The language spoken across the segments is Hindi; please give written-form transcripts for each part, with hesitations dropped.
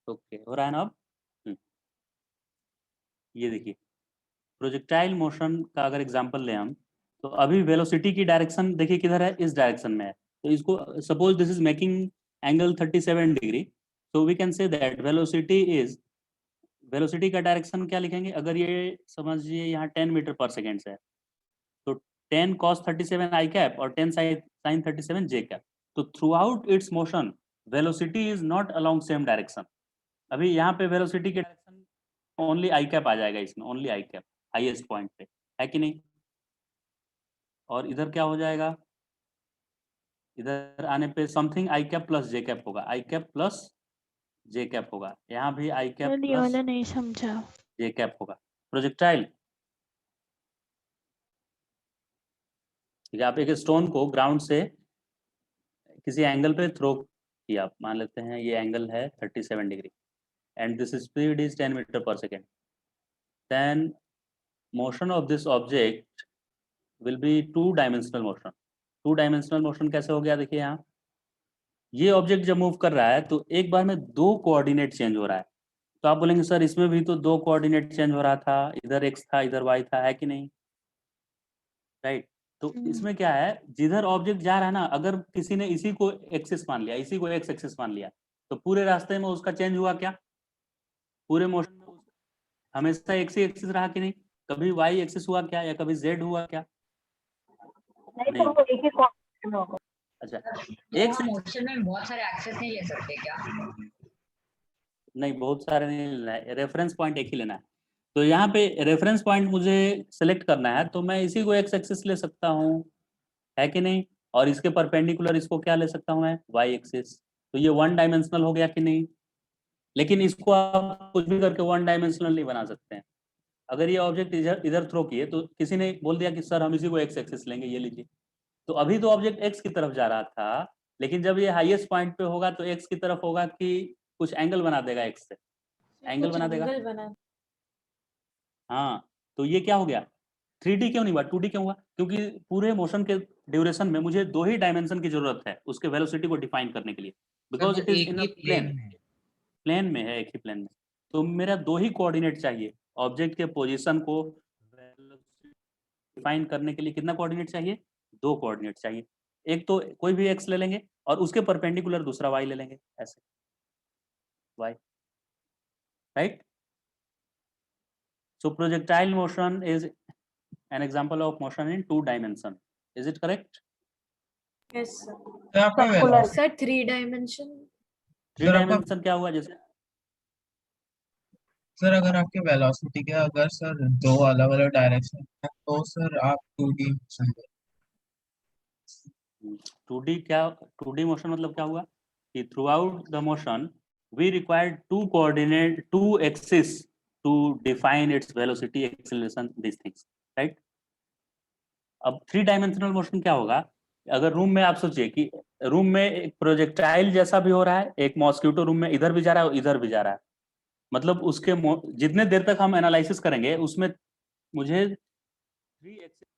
ओके, हो रहा है ना अब? हम्म, ये देखिए, प्रोजेक्टाइल मोशन का अगर एग्जांपल लें हम, तो अभी वेलोसिटी की डायरेक्शन देखिए किधर है, इस डायरेक्शन में है। तो इसको suppose this is making angle 37 degree, तो we can say that velocity का डायरेक्शन क्या लिखेंगे, अगर ये समझिए यहाँ 10 मीटर पर सेकेंड है, तो 10 cos 37 i कैप और 10 sin 37 j कैप। तो through out its motion velocity is not along same direction. अभी यहाँ पे वेलोसिटी के डायरेक्शन ओनली आई कैप आ जाएगा, इसमें only I cap highest point पे, है कि नहीं? और इधर क्या हो जाएगा, इधर आने पे something I cap plus J cap होगा, आई कैप प्लस जे कैप होगा, यहाँ भी आई कैप सर ये प्लस वाला नहीं समझा। जे कैप होगा। प्रोजेक्टाइल, ठीक है, आप एक स्टोन को ग्राउंड से किसी एंगल पे थ्रो किया, मान लेते हैं ये एंगल है 37 degree, and this speed is 10 metre per second, then motion of this object will be two dimensional motion. Two dimensional motion कैसे हो गया, देखिए यहाँ ये ऑब्जेक्ट जब मूव कर रहा है तो एक बार में दो कोऑर्डिनेट चेंज हो रहा है। तो आप बोलेंगे सर इसमें भी तो दो कोऑर्डिनेट चेंज हो रहा था, इधर एक्स था इधर वाई था, है कि नहीं? राइट। तो इसमें क्या है, जिधर ऑब्जेक्ट जा रहा है ना, अगर किसी ने इसी को एक्सिस मान लिया, इसी को एक्स एक्सिस मान लिया, तो पूरे रास्ते में उसका चेंज हुआ क्या, पूरे मोशन में हमेशा एक्स ही एक्सिस रहा कि नहीं? कभी वाई एक्सिस हुआ क्या, या कभी जेड हुआ क्या? नहीं तो नहीं। वो एक ही कॉन्स्टेंट में होगा। अच्छा, तो एक हम मोशन में बहुत सारे एक्सेस नहीं ले सकते क्या? नहीं, बहुत सारे नहीं लेना है, रेफरेंस पॉइंट एक ही लेना है। तो यहाँ पे रेफरेंस पॉइंट मुझे सेलेक्ट करना है, तो मैं इसी को एक्स एक्सिस ले सकता हूँ, है कि नहीं? और इसके परपेंडिकुलर इसको क्या ले सकता हूँ मैं, वाई एक्सिस। तो ये वन डायमेंशनल हो गया कि नहीं? लेकिन इसको आप कुछ भी करके वन डायमेंशनल नहीं बना सकते हैं। अगर ये ऑब्जेक्ट इधर इधर थ्रो किए, तो किसी ने बोल दिया कि सर हम इसी को एक्स एक्सिस लेंगे, ये लीजिए। तो अभी तो ऑब्जेक्ट एक्स की तरफ जा रहा था, लेकिन जब ये हाईएस्ट पॉइंट पे होगा तो एक्स की तरफ होगा कि कुछ एंगल बना देगा एक्स से, एंगल बना देगा। हाँ, तो ये क्या हो गया, 3D क्यों नहीं हुआ, 2D क्यों हुआ? क्योंकि पूरे मोशन के ड्यूरेशन में मुझे दो ही डायमेंशन की जरूरत है उसके वेलोसिटी को डिफाइन करने के लिए, बिकॉज इट इज एक इन अ ही प्लेन। प्लेन में। प्लेन में है, एक ही प्लेन में। तो मेरा दो ही कोऑर्डिनेट चाहिए ऑब्जेक्ट के पोजीशन को डिफाइन करने के लिए। कितना कोऑर्डिनेट चाहिए, दो कोऑर्डिनेट चाहिए। एक तो कोई भी एक्स ले लेंगे और उसके परपेंडिकुलर दूसरा वाई ले लेंगे, ऐसे y, right? So projectile motion is an example of motion in two dimension. Is it correct? Yes sir. तो आपका circular sir 3 dimension. Three dimension क्या हुआ, जैसे सर अगर आपके वेलोसिटी के अगर सर दो अलग अलग डायरेक्शन है तो सर आप 2D मोशन। 2D क्या, 2D मोशन मतलब क्या हुआ कि throughout the motion we require two coordinate, two axis to define its velocity, acceleration, this things, right? अब थ्री डायमेंशनल मोशन क्या होगा, अगर रूम में आप सोचिए कि रूम में एक प्रोजेक्टाइल जैसा भी हो रहा है, एक मॉस्किटो रूम में इधर भी जा रहा है और इधर भी जा रहा है, मतलब उसके जितने देर तक हम एनालिसिस करेंगे उसमें मुझे थ्री एक्सिस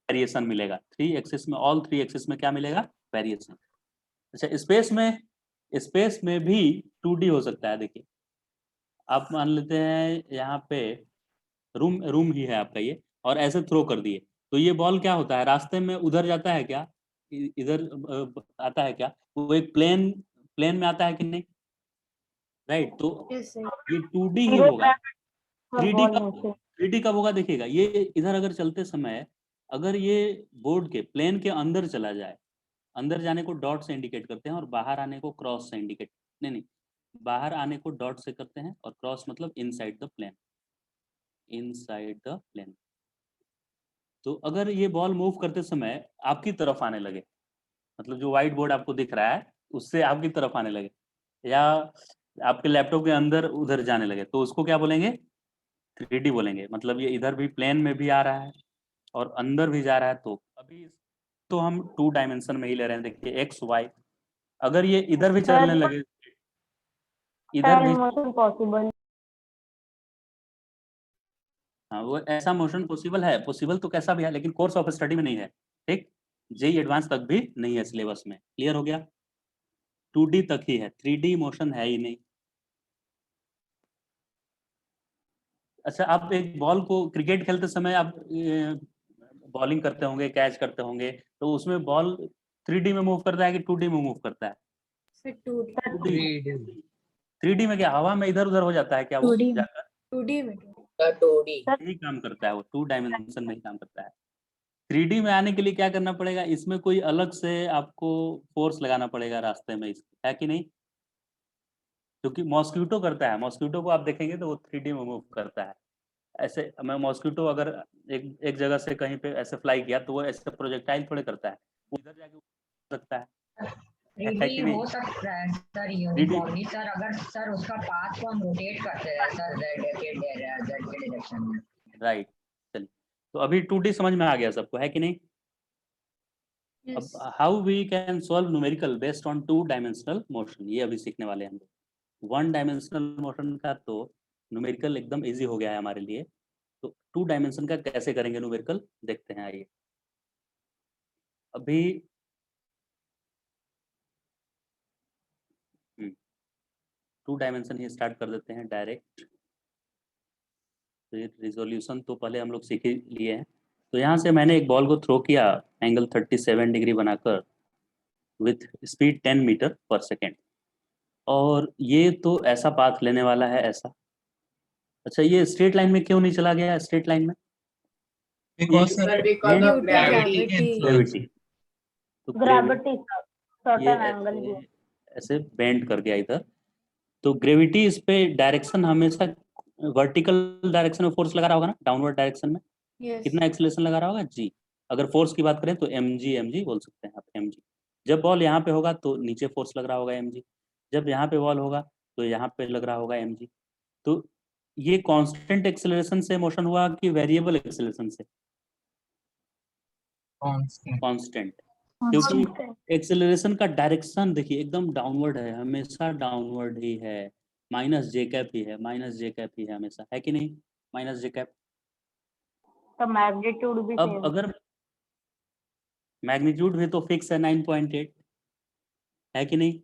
वेरिएशन मिलेगा। थ्री एक्सिस में, ऑल थ्री एक्सिस में क्या मिलेगा, वेरिएशन। अच्छा, स्पेस में भी 2D हो सकता है। देखिए, आप मान लेते हैं यहाँ पे रूम रूम ही है आपका ये, और ऐसे थ्रो कर दिए, तो ये बॉल क्या होता है, रास्ते में उधर जाता है क्या, इधर आता है क्या, वो एक प्लेन प्लेन में आता है कि नहीं, राइट? तो यस सर। ये 2D ही सीधे होगा। और 3D बॉल कब, नीचे। 3D कब होगा, देखिएगा ये इधर अगर चलते समय, अगर ये बोर्ड के प्लेन के अंदर चला जाए, अंदर जाने को डॉट से इंडिकेट करते हैं और बाहर आने को क्रॉस से इंडिकेट, नहीं नहीं, बाहर आने को डॉट से करते हैं और क्रॉस मतलब inside the plane, inside the plane. तो अगर ये बॉल मूव करते समय आपकी तरफ आने लगे, मतलब जो व्हाइट बोर्ड आपको दिख रहा है उससे आपकी तरफ आने लगे, या आपके लैपटॉप के अंदर उधर जाने लगे, तो उसको क्या बोलेंगे, 3D बोलेंगे। मतलब ये इधर भी प्लेन में भी आ रहा है और अंदर भी जा रहा है, तो अभी तो हम टू डायमेंशन में ही ले रहे हैं। देखिए एक्स वाई, अगर ये इधर भी चलने लगे, इधर भी, मोशन पॉसिबल। हाँ वो ऐसा मोशन पॉसिबल है, पॉसिबल तो कैसा भी है, लेकिन कोर्स ऑफ स्टडी में नहीं है, ठीक? जेई एडवांस तक भी नहीं है सिलेबस में, क्लियर हो गया? 2D तक ही है, 3D मोशन है ही नहीं। अच्छा, आप एक बॉल को क्रिकेट खेलते समय आप बॉलिंग करते होंगे, कैच करते होंगे, तो उसमें बॉल 3D में मूव करता है कि 2D में मूव करता है? फिर 2D 2D। 3D 3D में क्या हवा में इधर उधर हो जाता है क्या वो 2D में। जाकर? 2D में। 2D यही काम करता है वो, 2 डायमेंशन में ही काम करता है। 3D में आने के लिए क्या करना पड़ेगा, इसमें कोई अलग से आपको फोर्स लगाना पड़ेगा रास्ते में, है कि नहीं? क्योंकि मॉस्किटो करता है, मॉस्किटो को आप देखेंगे तो वो 3D में मूव करता है। ऐसे मैं मॉस्किटो अगर एक एक जगह से कहीं पे ऐसे फ्लाई किया तो वो ऐसे प्रोजेक्टाइल थोड़े करता है, वो इधर जाके उड़ सकता है कि 3D नहीं? हो सकता है सर, 3D यूनिफॉर्मली सर, अगर सर उसका पाथ को हम रोटेट करते हैं सर जेड के डायरेक्शन में। राइट। चलिए, तो अभी 2D समझ में आ गया सबको, है कि नहीं? अब Yes. How we can solve numerical based on 2 dimensional motion, ये अभी सीखने वाले हैं हम लोग। 1 डायमेंशनल मोशन का तो न्यूमेरिकल एकदम इजी हो गया है हमारे लिए, तो 2 डायमेंशन का कैसे करेंगे न्यूमेरिकल, देखते हैं। आइए अभी 2 डायमेंशन ही स्टार्ट कर देते हैं डायरेक्ट। फिर रिजोल्यूशन तो पहले हम लोग सीख ही लिए हैं। तो यहाँ से मैंने एक बॉल को थ्रो किया एंगल 37 डिग्री बनाकर with speed 10 metre per second, और ये तो ऐसा पाथ लेने वाला है ऐसा। अच्छा, ये स्ट्रेट लाइन में क्यों नहीं चला गया स्ट्रेट लाइन में? because ये sir Due to gravity के influence ग्रेविटी, तो ग्रेविटी ये सर्टेन एंगल भी ऐसे बेंड कर गया इधर, तो ग्रेविटी इस पे डायरेक्शन हमेशा वर्टिकल डायरेक्शन में फोर्स लगा रहा होगा ना, डाउनवर्ड डायरेक्शन में Yes. कितना एक्सेलरेशन लगा रहा होगा जी। अगर फोर्स की बात करें तो mg बोल सकते हैं आप, mg। जब बॉल यहाँ पे होगा तो नीचे फोर्स लग रहा होगा mg, जब यहाँ पे बॉल होगा तो यहाँ पे लग रहा होगा mg। तो ये कांस्टेंट एक्सेलरेशन से मोशन हुआ कि वेरिएबल एक्सेलरेशन से? constant कांस्टेंट, क्योंकि एक्सेलरेशन का डायरेक्शन देखिए एकदम डाउनवर्ड है, हमेशा डाउनवर्ड ही है, माइनस जे कैप ही है, माइनस जे कैप ही है हमेशा, है कि नहीं? माइनस जे कैप। तो मैग्नीट्यूड भी अब सेम अगर मैग्नीट्यूड भी तो फिक्स है 9.8, है कि नहीं?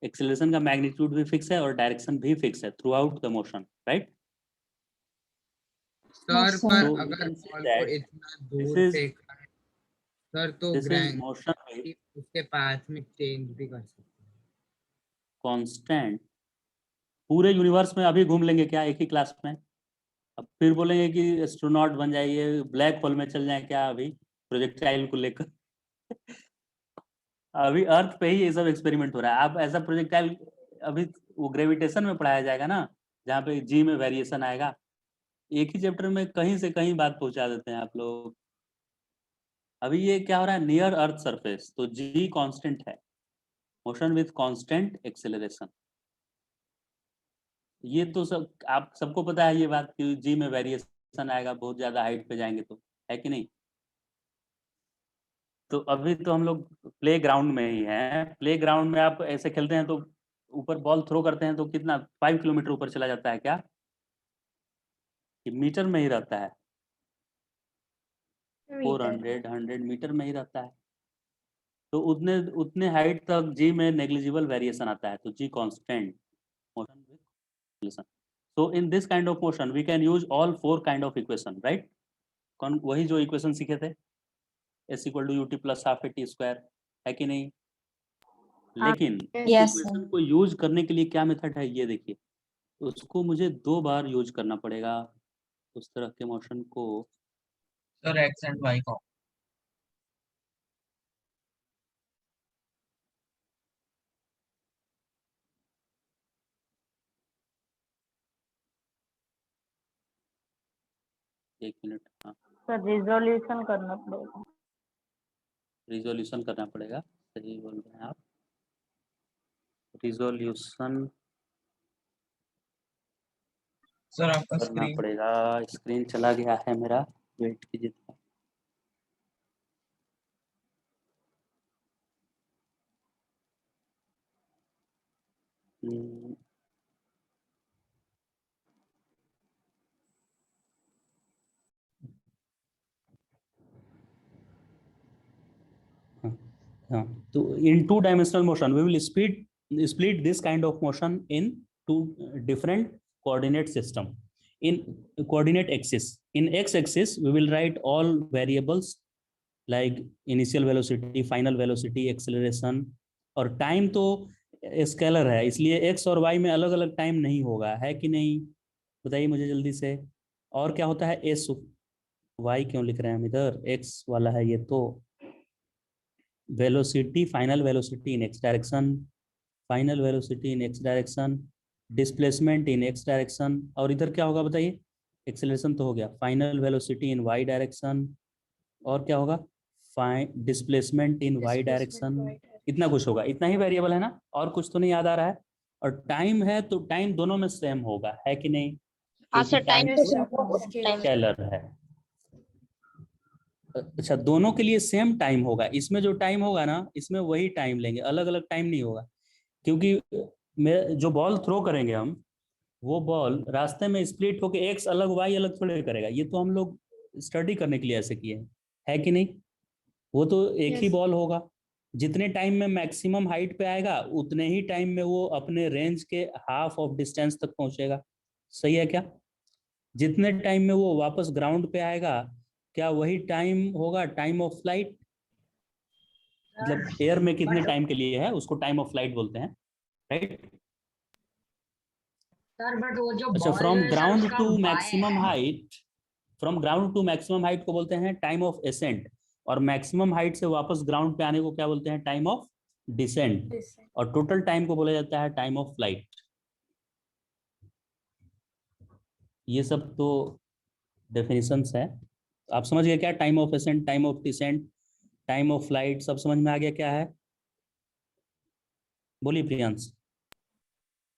एक्सेलरेशन का मैग्नीट्यूड भी फिक्स है और डायरेक्शन भी फिक्स है through out the motion, right? Sir So पर you अगर can say बॉल को that इतना this दूर is फेंका है सर तो this is gravity motion with उसके पाथ में चेंज भी कर सकते हैं। constant। पूरे यूनिवर्स में अभी घूम लेंगे क्या एक ही क्लास में? अब फिर बोलेंगे कि एस्ट्रोनॉट बन जाइए, ब्लैक होल में चल जाए क्या अभी प्रोजेक्टाइल को लेकर? अभी अर्थ पे ही ये सब एक्सपेरिमेंट हो रहा है। आप ऐसा प्रोजेक्टाइल अभी वो ग्रेविटेशन में पढ़ाया जाएगा ना, जहाँ पे जी में वेरिएशन आएगा। एक ही चैप्टर में कहीं से कहीं बात पहुंचा देते हैं आप लोग। अभी ये क्या हो रहा है, नियर अर्थ सरफेस, तो जी कांस्टेंट है, मोशन विथ कांस्टेंट एक्सेलरेशन। ये तो सब आप सबको पता है ये बात कि जी में वेरिएशन आएगा बहुत ज्यादा हाइट पे जाएंगे तो, है कि नहीं? तो अभी तो हम लोग प्ले ग्राउंड में ही हैं। प्ले ग्राउंड में आप ऐसे खेलते हैं तो ऊपर बॉल थ्रो करते हैं तो कितना 5 किलोमीटर ऊपर चला जाता है क्या, कि मीटर में ही रहता है? 400 100 मीटर में ही रहता है। तो उतने उतने हाइट तक जी में नेग्लिजिबल वेरिएशन आता है, तो जी constant motion with acceleration. So in this kind of motion we can use all 4 kind of equation, right? कौन वही जो इक्वेशन सीखे थे, s equal to u t plus half a t square, है कि नहीं? लेकिन Yes, इक्वेशन को यूज करने के लिए क्या मेथड है ये देखिए, उसको मुझे 2 बार यूज करना पड़ेगा उस तरह के मोशन को। सर एक्स एंड वाई का एक मिनट, हाँ, सर रिजोल्यूशन करना पड़ेगा। रिजोल्यूशन करना पड़ेगा, सही बोल रहे हैं आप। रिजोल्यूशन सर आपका करना स्क्रीन पड़ेगा, स्क्रीन चला गया है मेरा, वेट कीजिए थोड़ा। हम्म, हाँ, हाँ, तो in 2 dimensional motion we will split this kind of motion in 2 different coordinate system. in coordinate axis. In x-axis we will write all variables like initial velocity, final velocity, acceleration, और टाइम तो स्केलर है, इसलिए एक्स और वाई में अलग अलग टाइम नहीं होगा, है कि नहीं? बताइए मुझे जल्दी से। और क्या होता है? एस वाई क्यों लिख रहे हैं हम इधर, एक्स वाला है ये तो। Velocity, final velocity in x direction, final velocity in x direction, displacement in x direction, और इधर क्या होगा बताइए? एक्सेलरेशन तो हो गया, final velocity in y direction, और क्या होगा? Displacement in y direction. इतना कुछ होगा, इतना ही वेरिएबल है ना, और कुछ तो नहीं याद आ रहा है। और टाइम है तो टाइम दोनों में सेम होगा, है कि नहीं? हाँ क्योंकि सर, टाइम टाइम तो स्केलर है। अच्छा, दोनों के लिए सेम टाइम होगा, इसमें जो टाइम होगा ना, इसमें वही टाइम लेंगे, अलग अलग टाइम नहीं होगा। क्योंकि जो बॉल थ्रो करेंगे हम, वो बॉल रास्ते में स्प्लिट होके एक्स अलग वाई अलग थोड़े करेगा, ये तो हम लोग स्टडी करने के लिए ऐसे किए हैं, है कि नहीं? वो तो एक ही Yes. बॉल होगा, जितने टाइम में मैक्सिमम हाइट पे आएगा उतने ही टाइम में वो अपने रेंज के हाफ ऑफ डिस्टेंस तक पहुंचेगा। सही है क्या? जितने टाइम में वो वापस ग्राउंड पे आएगा, क्या वही टाइम होगा टाइम ऑफ फ्लाइट? मतलब एयर में कितने बट टाइम के लिए है उसको टाइम ऑफ फ्लाइट बोलते हैं, राइट? सर बट वो जो अच्छा, बॉल जो फ्रॉम है सर ग्राउंड उसका टू वाई मैक्सिमम है। Height, from ground to maximum height को बोलते हैं टाइम ऑफ एसेंट, और मैक्सिमम हाइट से वापस ग्राउंड पे आने को क्या बोलते हैं? Time of descent. और टोटल टाइम को बोला जाता है टाइम ऑफ फ्लाइट। ये सब तो डेफिनेशंस है। आप समझ गए क्या? Time of ascent, time of descent, time of flight, सब समझ में आ गया क्या है? बोलिए प्रियांश।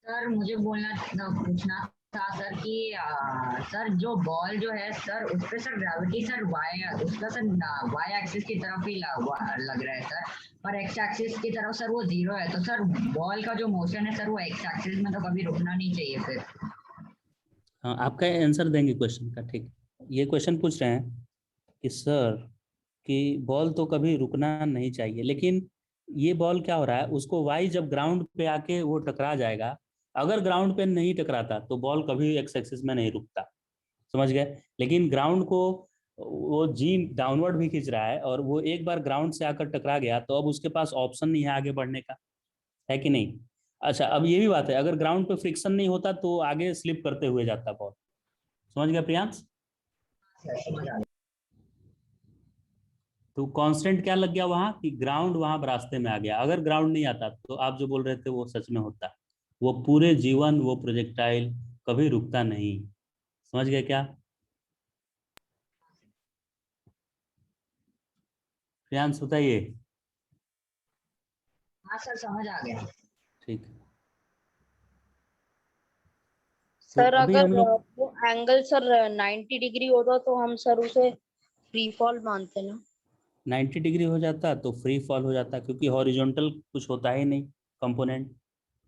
सर मुझे पूछना था सर कि सर जो बॉल जो है सर उस पे सर ग्रेविटी सर वाई उसका सर वाई एक्सिस की तरफ ही लग रहा है सर, पर एक्स एक्सिस की तरफ सर वो जीरो है, तो सर बॉल का जो मोशन है सर वो एक्स एक्सिस में तो कभी रुकना नहीं चाहिए फिर। हाँ, आपका आंसर देंगे क्वेश्चन का, ठीक। ये क्वेश्चन पूछ रहे हैं कि सर कि बॉल तो कभी रुकना नहीं चाहिए, लेकिन ये बॉल क्या हो रहा है, उसको वाई जब ग्राउंड पे आके वो टकरा जाएगा, अगर ग्राउंड पे नहीं टकराता तो बॉल कभी एक्स एक्सिस में नहीं रुकता, समझ गए? लेकिन ग्राउंड को वो जी डाउनवर्ड भी खींच रहा है, और वो एक बार ग्राउंड से आकर टकरा गया तो अब उसके पास ऑप्शन नहीं है आगे बढ़ने का, है कि नहीं? अच्छा, अब ये भी बात है, अगर ग्राउंड पे फ्रिक्शन नहीं होता तो आगे स्लिप करते हुए जाता बॉल। समझ गया प्रियांश? सर समझ आ गया। तो कांस्टेंट क्या लग गया वहां कि ग्राउंड वहां रास्ते में आ गया, अगर ग्राउंड नहीं आता तो आप जो बोल रहे थे वो सच में होता, वो पूरे जीवन वो प्रोजेक्टाइल कभी रुकता नहीं। समझ गए क्या प्रियांश? बताइए। हाँ सर समझ आ गया। ठीक, तो सर अभी अगर हम लोग वो एंगल सर 90 डिग्री होता तो हम सर उसे फ्री फॉल मानते ना। 90 डिग्री हो जाता तो फ्री फॉल हो जाता, क्योंकि हॉरिजॉन्टल कुछ होता ही नहीं कंपोनेंट,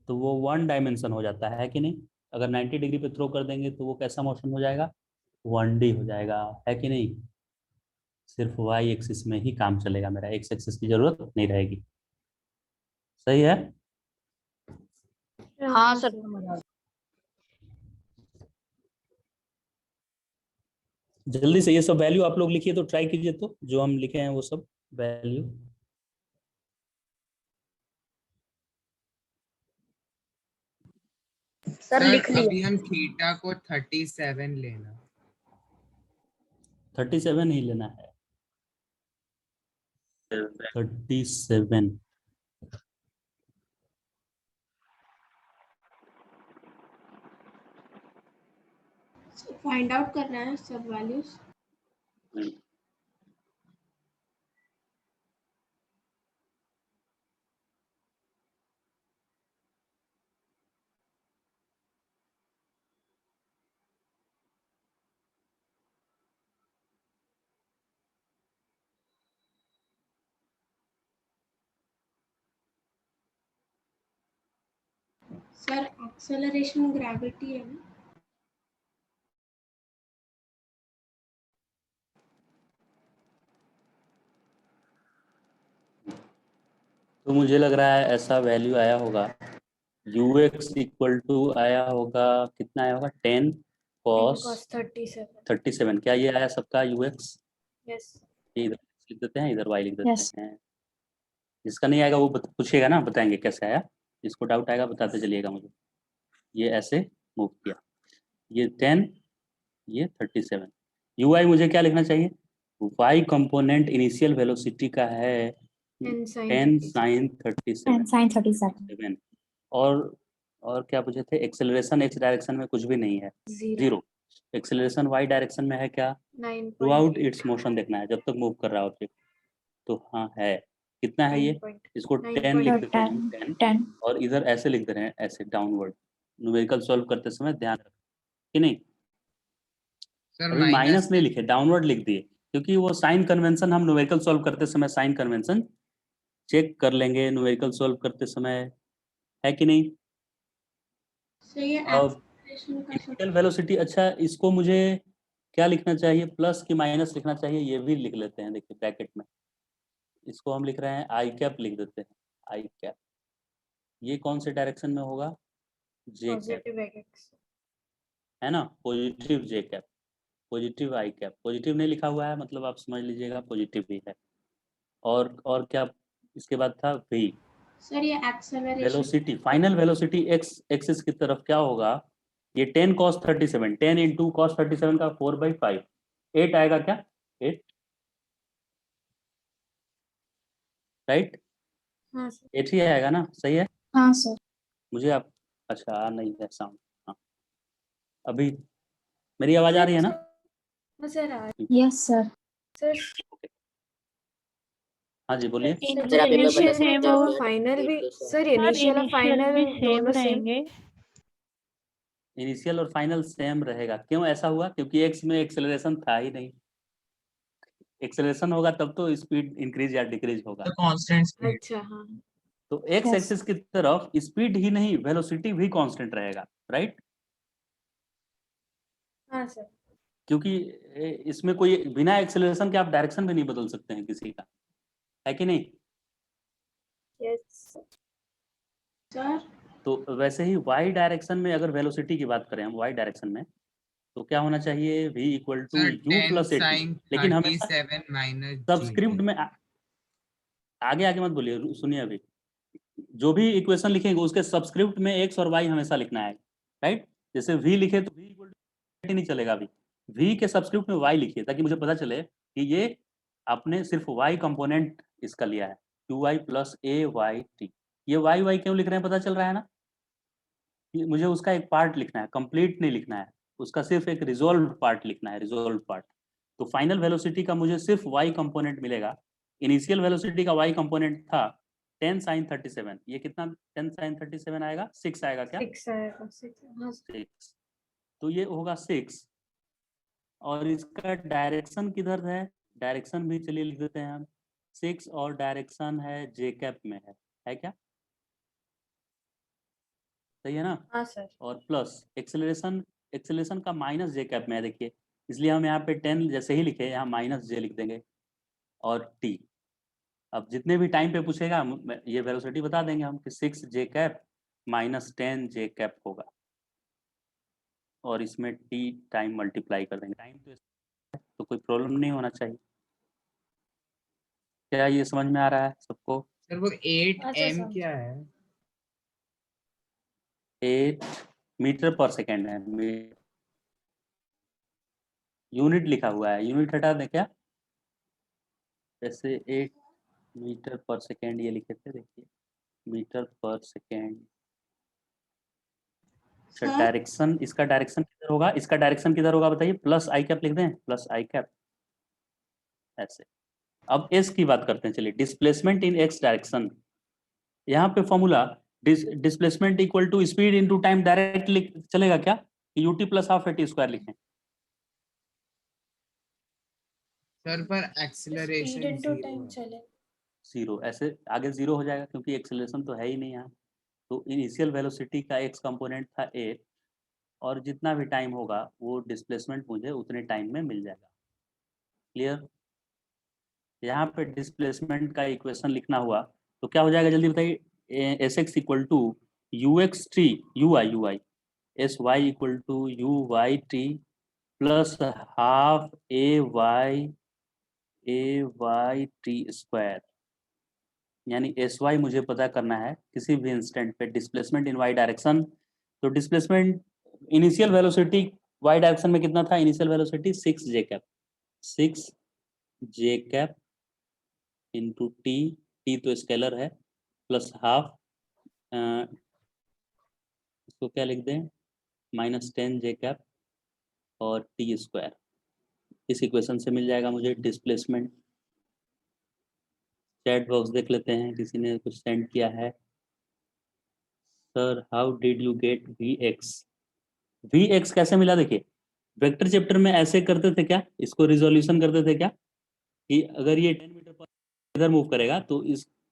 तो वो वन डायमेंशन हो जाता है कि नहीं? अगर 90 डिग्री पे थ्रो कर देंगे तो वो कैसा मोशन हो जाएगा? 1D हो जाएगा, है कि नहीं? सिर्फ वाई एक्सिस में ही काम चलेगा मेरा, एक्स एक्सिस की जरूरत नहीं रहेगी। सही है? हाँ सर। जल्दी से ये सब वैल्यू आप लोग लिखिए, तो ट्राई कीजिए, तो जो हम लिखे हैं वो सब वैल्यू। सर लिख लिया। अभी हम थीटा को 37 लेना। 37 ही लेना है, 37। फाइंड आउट करना है सब वैल्यूज। सर एक्सेलरेशन ग्रेविटी है ना? तो मुझे लग रहा है ऐसा वैल्यू आया होगा, ux इक्वल टू आया होगा, कितना आया होगा? 10 cos 37. 37, क्या ये आया सबका ux? Yes. ये इधर लिख देते हैं, इधर y लिख देते Yes. हैं। जिसका नहीं आएगा वो पूछेगा ना, बताएंगे कैसे आया। जिसको डाउट आएगा बताते चलिएगा मुझे। ये ऐसे मूव किया, ये 10, ये 37। ui मुझे क्या लिखना चाहिए? y कंपोनेंट इनिशियल वेलोसिटी का है 10 sin 10 37. sin And 37। sin 37. और क्या पूछे थे? एक्सेलरेशन x डायरेक्शन में कुछ भी नहीं है, 0। एक्सेलरेशन y डायरेक्शन में है क्या? 9. थ्रू आउट इट्स मोशन देखना है, जब तक मूव कर रहा है ऑब्जेक्ट। तो हाँ है, कितना है ये? इसको 10 लिख देते हैं, 10। 10. और इधर ऐसे लिख दे रहे हैं, ऐसे डाउनवर्ड। न्यूमेरिकल सॉल्व करते समय ध्यान रखें कि नहीं, सर अभी माइनस नहीं लिखे, डाउनवर्ड लिख दिए, क्योंकि वो साइन कन्वेंशन हम न्यूमेरिकल सॉल्व करते समय साइन कन्वेंशन चेक कर लेंगे न्यूमेरिकल सॉल्व करते समय, है कि नहीं? So ये अब acceleration का इनिशियल वेलोसिटी, अच्छा इसको मुझे क्या लिखना चाहिए, प्लस की माइनस लिखना चाहिए? ये भी लिख लेते हैं, देखिए ब्रैकेट में इसको हम लिख रहे हैं आई कैप, लिख देते हैं आई कैप। ये कौन से डायरेक्शन में होगा? जे कैप, positive x. है ना, पॉजिटिव जे कैप, पॉजिटिव आई कैप। पॉजिटिव नहीं लिखा हुआ है मतलब आप समझ लीजिएगा पॉजिटिव भी है। और क्या इसके बाद था? वी Sir ये acceleration. Velocity, final velocity x axis की तरफ क्या होगा? ये 10 cos 37, 10 इंटू cos 37 का 4/5, 8 आएगा क्या? 8, राइट? हाँ sir. 8 ही आएगा ना, सही है? हाँ सर. मुझे आप, अच्छा आ नहीं है साउंड। हाँ, अभी मेरी आवाज आ रही है ना? हाँ sir आ Yes sir. sir. हाँ जी बोलिए। सर इनिशियल same और होगा। फाइनल भी सर इनिशियल और फाइनल दोनों सेम. इनिशियल और फाइनल सेम रहेगा, क्यों ऐसा हुआ? क्योंकि एक्स में एक्सेलरेशन था ही नहीं। एक्सेलरेशन होगा तब तो स्पीड इंक्रीज या डिक्रीज होगा। The constant speed. अच्छा हाँ. तो एक्स Yes. एक्सिस की तरफ स्पीड ही नहीं, वेलोसिटी भी कांस्टेंट रहेगा, राइट? हाँ सर. क्योंकि इसमें कोई बिना एक्सेलरेशन के आप डायरेक्शन भी नहीं बदल सकते हैं किसी का, है कि नहीं? Yes sir. तो वैसे ही वाई डायरेक्शन में अगर वेलोसिटी की बात करें हम वाई डायरेक्शन में, तो क्या होना चाहिए? v equal to sir u 10 plus 80। sin लेकिन हमेशा 37 माइनस सबस्क्रिप्ट में आगे आगे मत बोलिए, सुनिए अभी। जो भी इक्वेशन लिखेंगे उसके सबस्क्रिप्ट में एक्स और वाई हमेशा लिखना है, राइट? जैसे v लिखे तो v इक्वल टू नहीं चलेगा, अभी v के सबस्क्रिप्ट में y लिखिए, ताकि मुझे पता चले कि ये आपने सिर्फ y कंपोनेंट इसका लिया है, 2y प्लस AYT। ये y क्यों लिख रहे हैं, पता चल रहा है ना? मुझे उसका एक पार्ट लिखना है, कंप्लीट नहीं लिखना है, उसका सिर्फ एक रिजोल्व पार्ट लिखना है, रिजोल्व पार्ट। तो फाइनल वेलोसिटी का मुझे सिर्फ y कंपोनेंट मिलेगा। इनिशियल वेलोसिटी का y कंपोनेंट था 10 sin 37, ये कितना 10 sin 37 आएगा? 6 आएगा क्या? 6 आएगा 6. हाँ सर. 6, तो ये होगा 6। और इसका डायरेक्शन किधर है? डायरेक्शन भी चलिए लिख देते हैं हम, 6 और डायरेक्शन है जे कैप में है क्या? सही है ना? हाँ सर. और प्लस एक्सेलरेशन, एक्सेलरेशन का माइनस जे कैप में है, देखिए इसलिए हम यहाँ पे 10 जैसे ही लिखे यहाँ माइनस जे लिख देंगे और टी। अब जितने भी टाइम पे पूछेगा हम ये वेलोसिटी बता देंगे हम कि 6 जे कैप माइनस 10 जे कैप होगा, और इसमें टी टाइम मल्टीप्लाई कर देंगे। टाइम तो कोई प्रॉब्लम नहीं होना चाहिए। क्या ये समझ में आ रहा है सबको? सर वो 8 हाँ, सर, m समझ। क्या है? 8 मीटर पर सेकेंड है, यूनिट लिखा हुआ है, यूनिट हटा दें क्या? जैसे 8 मीटर पर सेकेंड ये लिखे थे, देखिए metre per second. Sir? Direction, इसका डायरेक्शन किधर होगा? इसका डायरेक्शन किधर होगा बताइए? प्लस आई कैप लिख दें, प्लस आई कैप ऐसे। अब एस की बात करते हैं, चलिए डिस्प्लेसमेंट इन एक्स डायरेक्शन। यहाँ पे formula displacement equal to speed into time direct चलेगा क्या? U t plus half a t square लिखें। सर पर एक्सेलरेशन चले. 0 ऐसे आगे 0 हो जाएगा, क्योंकि एक्सेलरेशन तो है ही नहीं यहाँ। तो इनिशियल वेलोसिटी का एक्स कंपोनेंट था 8, और जितना भी टाइम होगा वो डिस्प्लेसमेंट मुझे उतने टाइम में मिल जाएगा। क्लियर? यहाँ पे डिस्प्लेसमेंट का इक्वेशन लिखना हुआ तो क्या हो जाएगा, जल्दी बताइए। S x equal to u x t u i s y equal to u y t plus half a y t square, यानी एस वाई मुझे पता करना है किसी भी इंस्टेंट पे डिस्प्लेसमेंट इन वाई डायरेक्शन। तो displacement initial velocity y direction में कितना था? Initial velocity 6 j cap, 6 j cap into t, t तो स्केलर है, प्लस हाफ, इसको क्या लिख दें, -10 जे कैप और टी स्क्वायर। इस इक्वेशन से मिल जाएगा मुझे डिस्प्लेसमेंट। चैट बॉक्स देख लेते हैं, किसी ने कुछ सेंड किया है। Sir how did you get v x? V x कैसे मिला? देखिए वेक्टर चैप्टर में ऐसे करते थे क्या, इसको रिजोल्यूशन करते थे क्या, कि अगर ये 10 मीटर पर इधर मूव करेगा तो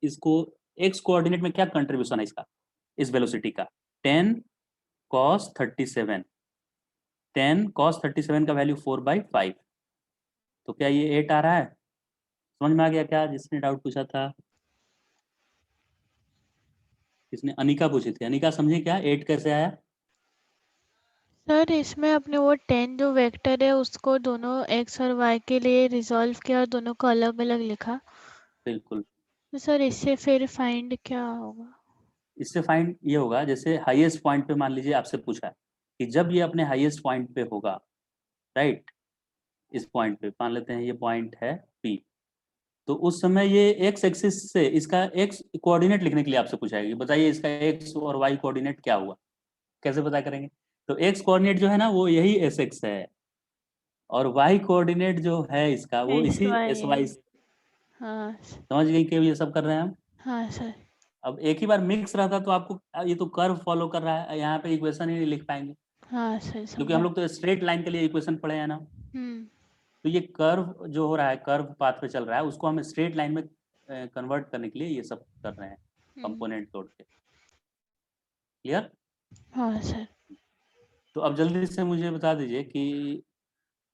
इसको एक्स कोऑर्डिनेट में क्या कंट्रीब्यूशन है इसका, इस वेलोसिटी का? 10 cos 37, 10 cos 37 का वैल्यू 4/5, तो क्या ये 8 आ रहा है? समझ में आ गया क्या? जिसने डाउट पूछा था, किसने? अनिका पूछी थी। अनिका समझे क्या 8 कैसे आया? सर इसमें अपने वो 10 जो वेक्टर है उसको दोनों एक्स और वाई के लिए रिजॉल्व किया और दोनों को अलग अलग लिखा, बिल्कुल, तो सर इससे फिर फाइंड क्या होगा? इससे फाइंड ये होगा, जैसे हाईएस्ट पॉइंट पे मान लीजिए आपसे पूछा है कि जब ये अपने हाईएस्ट पॉइंट पे होगा, राइट, इस पॉइंट पे मान लेते हैं ये पॉइंट है P, तो उस समय ये एक्स एक्सिस से इसका एक्स कोऑर्डिनेट लिखने के लिए आपसे पूछा है कि बताइए इसका एक्स और वाई कोऑर्डिनेट क्या हुआ, कैसे पता करेंगे? तो एक्स कोऑर्डिनेट जो है ना वो यही एस एक्स है, और वाई कोऑर्डिनेट जो है इसका वो एक्स इसी वाई एस है। वाई। हाँ समझ गई कि ये सब कर रहे हैं हम? हाँ सर। अब एक ही बार मिक्स रहता तो आपको ये तो कर्व फॉलो कर रहा है, यहाँ पे इक्वेशन ही नहीं लिख पाएंगे, हाँ सर क्योंकि हम समझा। लोग तो स्ट्रेट लाइन के लिए इक्वेशन पढ़े हैं ना। हम्म। तो ये कर्व जो हो रहा है, कर्व पाथ पे चल रहा है, उसको हम स्ट्रेट लाइन में कन्वर्ट करने के लिए ये सब कर रहे हैं, कंपोनेंट तोड़ के। क्लियर? हाँ सर। तो अब जल्दी से मुझे बता दीजिए कि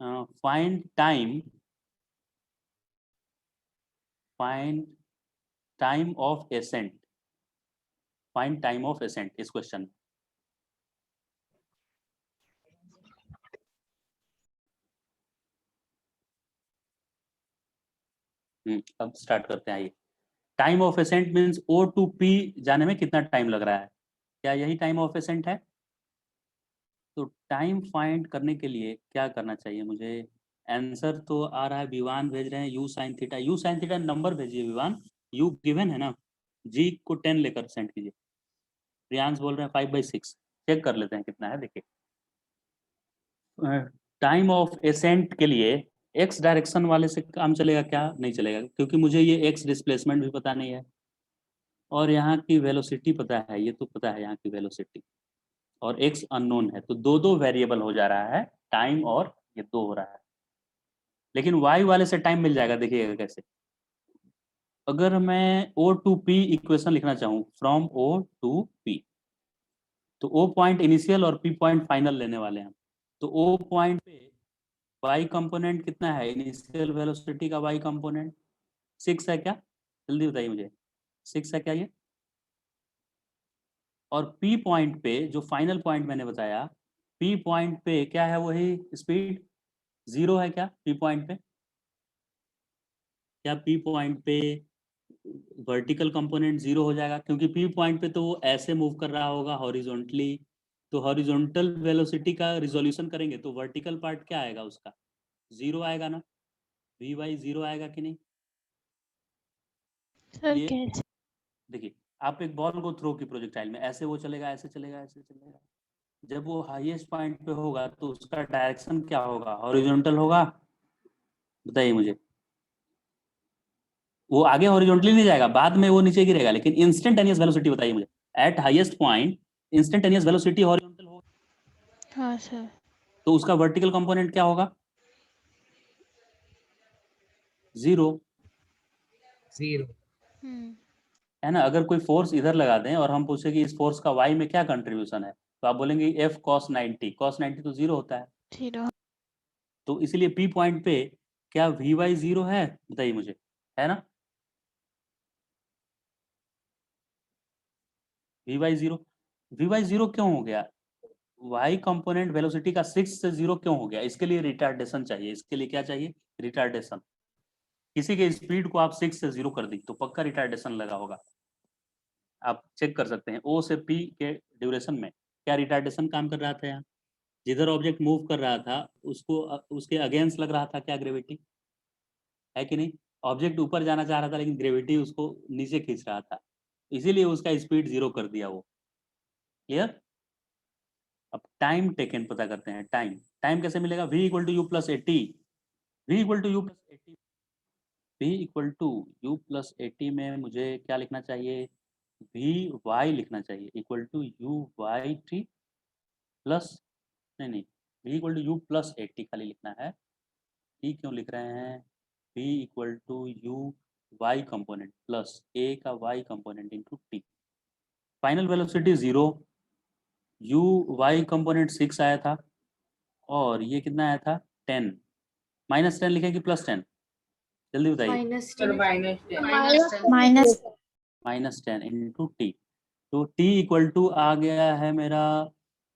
find time of accent, find time of accent इस क्वेश्चन में। अब स्टार्ट करते हैं। आइए, time of accent means O to P जाने में कितना टाइम लग रहा है, क्या यही टाइम ऑफ एसेंट है? तो टाइम फाइंड करने के लिए क्या करना चाहिए मुझे? आंसर तो आ रहा है, विवान भेज रहे हैं you sine theta, you sine theta number भेजिए विवान, यू गिवन है ना, जी को 10 लेकर सेंड कीजिए। प्रियांश बोल रहे हैं 5/6, चेक कर लेते हैं कितना है। देखिए टाइम ऑफ एसेंट के लिए एक्स डायरेक्शन वाले से काम चलेगा क्या? नहीं चलेगा, क्योंकि मुझे ये एक्स डिस्प्लेसमेंट भी पता नहीं है और यहाँ की वेलोसिटी पता है, ये तो पता है यहाँ की वेलोसिटी, और एक्स अननोन है, तो दो दो वेरिएबल हो जा रहा है टाइम, और ये दो हो रहा है। लेकिन वाई वाले से टाइम मिल जाएगा, देखिएगा कैसे। अगर मैं O to P इक्वेशन लिखना चाहूँ, फ्रॉम O to P, तो O पॉइंट इनिशियल और P पॉइंट फाइनल लेने वाले हैं। तो O पॉइंट पे y कंपोनेंट कितना है, इनिशियल वेलोसिटी का y कंपोनेंट 6 है क्या? जल्दी बताइए मुझे, 6 है क्या ये? और P पॉइंट पे जो फाइनल पॉइंट मैंने बताया, P पॉइंट पे क्या है, वही स्पीड 0 है क्या P पॉइंट पे? क्या P पॉइंट पे वर्टिकल कंपोनेंट 0 हो जाएगा? क्योंकि P पॉइंट पे तो वो ऐसे मूव कर रहा होगा हॉरिजॉन्टली, तो हॉरिजॉन्टल वेलोसिटी का रिजोल्यूशन करेंगे तो वर्टिकल पार्ट क्या आएगा उसका? 0 आएगा ना, वी वाई 0 आएगा कि नहीं? सर ये कैसे? देखिए, आप एक बॉल को थ्रो की प्रोजेक्टाइल में, ऐसे वो चलेगा, ऐसे चलेगा, ऐसे चलेगा, जब वो हाईएस्ट पॉइंट पे होगा तो उसका डायरेक्शन क्या होगा, हॉरिजॉन्टल होगा? बताइए मुझे। वो आगे हॉरिजॉन्टली नहीं जाएगा, बाद में वो नीचे गिरेगा, लेकिन इंस्टेंटेनियस वेलोसिटी बताइए मुझे, eight highest point instantaneous velocity horizontal होगा, हाँ सर। तो उसका वर्टिकल कंपोनेंट क्या होगा? 0, 0। हम्म। है ना। अगर कोई फोर्स इधर लगा दें और हम पूछे कि इस फोर्स का वाई में क्या कंट्रीब्यूशन है, तो आप बोलेंगे F cos 90, cos 90 तो 0 होता है, 0। तो इसीलिए P पॉइंट पे क्या वी वाई 0 है? बताइए मुझे, है ना? वी वाई 0, वी वाई 0 क्यों हो गया? y कंपोनेंट वेलोसिटी का 6 से 0 क्यों हो गया? इसके लिए रिटार्डेशन चाहिए। इसके लिए क्या चाहिए? रिटार्डेशन। किसी के स्पीड को आप 6 से 0 कर दी तो पक्का रिटार्डेशन लगा होगा। आप चेक कर सकते हैं O से P के ड्यूरेशन में क्या रिटार्डेशन काम कर रहा था यहाँ? जिधर ऑब्जेक्ट मूव कर रहा था उसको उसके अगेंस्ट लग रहा था क्या ग्रेविटी? है कि नहीं? ऑब्जेक्ट ऊपर जाना चाह रहा था लेकिन ग्रेविटी उसको नीचे खींच रहा था, इसीलिए उसका स्पीड 0 कर दिया वो। क्लियर? अब टाइम टेकन पता करते हैं। टाइम कैसे मिलेगा? v equal to u plus a t. v equal to u plus a t, v equal to u plus a t में मुझे क्या लिखना चाहिए? vy लिखना चाहिए equal to u y t plus, नहीं v equal to u plus a t खाली लिखना है। t क्यों लिख रहे हैं? v equal to u y component plus a का y component into t. Final velocity 0, u y component 6 आया था और ये कितना आया था? 10। -10 लिखें कि +10? जल्दी बताइए। -10 इंटू टी। तो t इक्वल टू आ गया है मेरा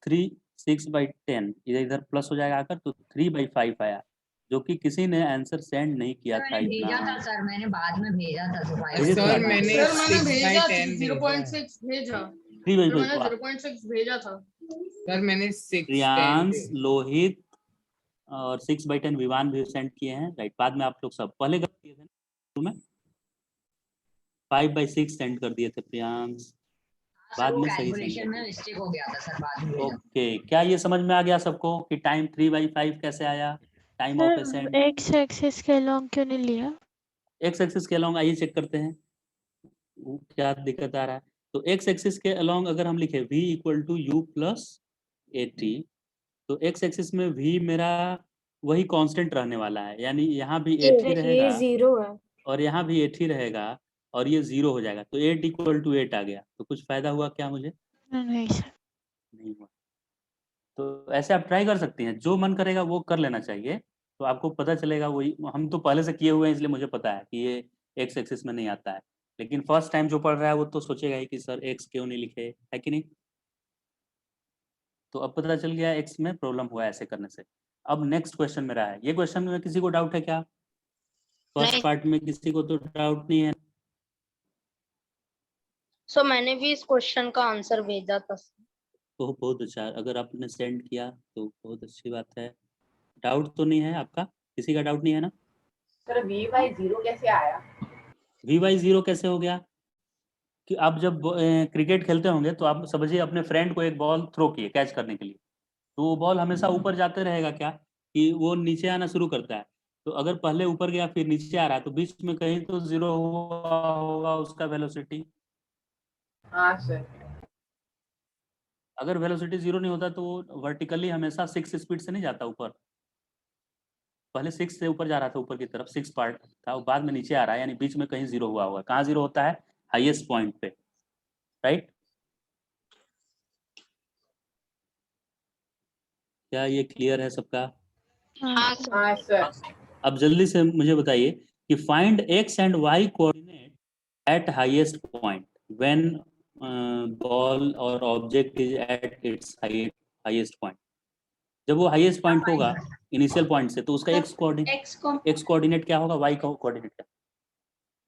3, 6/10, इधर इधर प्लस हो जाएगा आकर, तो 3/5 आया, जो कि किसी ने आंसर सेंड नहीं किया था मैंने भेजा इतना। था सर, मैंने बाद में भेजा था भेजे थे सर आपने? मैंने सर मैंने 6 भेजा by 10 0.6 भेजा। 3/5 मैंने 0.6 भेजा था। सर मैंने 6 प्रियांश, 10 लोहित और 6/10 विवान भी सेंड किए हैं, राइट। बाद में आप लोग सब पहले कर दिए थे शुरू में, 5/6 सेंड कर दिए थे प्रियांश, बाद में सही सेंड कैलकुलेशन कर में दिए। मिस्टेक हो गया था सर, बाद में भेजा। ओके, क्या ये समझ में आ गया सबको कि टाइम 3/5 कैसे आया? Time of sir ascent x axis के लॉन्ग क्यों नहीं लिया? एक्स एक्सिस के अलोंग, आइए चेक करते हैं क्या दिक्कत आ रहा है। तो एक्स एक्सिस के अलोंग अगर हम लिखे v equal to u plus at, तो एक्स एक्सिस में v मेरा वही कांस्टेंट रहने वाला है, यानी यहाँ भी 80 रहेगा 0 है। और यहाँ भी 80 रहेगा और ये 0 हो जाएगा, तो 8 इक्वल टू 8 आ गया। तो कुछ फायदा हुआ क्या मुझे? नहीं सर। नहीं हुआ। तो ऐसे आप ट्राई कर सकती हैं, जो मन करेगा वो कर लेना चाहिए, तो आपको पता चलेगा। वही हम तो पहले से किए हुए हैं इसलिए मुझे पता है कि ये एक्स एक्सिस में नहीं आता है, लेकिन फर्स्ट टाइम जो पढ़ रहा है वो तो सोचेगा ही कि सर एक्स क्यों नहीं लिखे, है कि नहीं। तो अब पता चल गया एक्स में प्रॉब्लम हुआ है ऐसे करने से। अब नेक्स्ट क्वेश्चन मेरा है, ये क्वेश्चन में किसी को डाउट है क्या? फर्स्ट नहीं। पार्ट में किसी को तो डाउट नहीं है? सो मैंने भी इस क्वेश्चन का आंसर भेजा था। तो बहुत अच्छा, अगर आपने सेंड किया तो बहुत अच्छी बात है। डाउट तो नहीं है आपका? किसी का डाउट नहीं है ना? सर v/0 कैसे आया? v/0 कैसे हो गया कि आप जब क्रिकेट खेलते होंगे तो आप समझिए अपने फ्रेंड को एक बॉल थ्रो किए कैच करने के लिए, तो वो बॉल हमेशा ऊपर जाते रहेगा क्या, कि वो नीचे आना शुरू करता है? तो अगर पहले ऊपर गया फिर नीचे आ रहा है तो बीच में कहीं तो 0 हुआ होगा उसका वेलोसिटी। हाँ सर। अगर वेलोसिटी 0 नहीं होता तो वो वर्टिकली हमेशा 6 स्पीड से नहीं जाता ऊपर। पहले 6 से ऊपर जा रहा था, ऊपर की तरफ 6 पार्ट था, और बाद में नीचे आ रहा है, यानी बीच में कहीं 0 हुआ होगा। कहाँ 0 होता है? हाईएस्ट पॉइंट पे, राइट। क्या ये क्लियर है सबका? हाँ हाँ सर। अब जल्दी से मुझे बताइए कि find x and y coordinate at highest point when ball और object is at its highest point. जब वो हाईएस्ट पॉइंट होगा इनिशियल पॉइंट से, तो उसका एक्स कोऑर्डिनेट क्या होगा, वाई कोऑर्डिनेट क्या?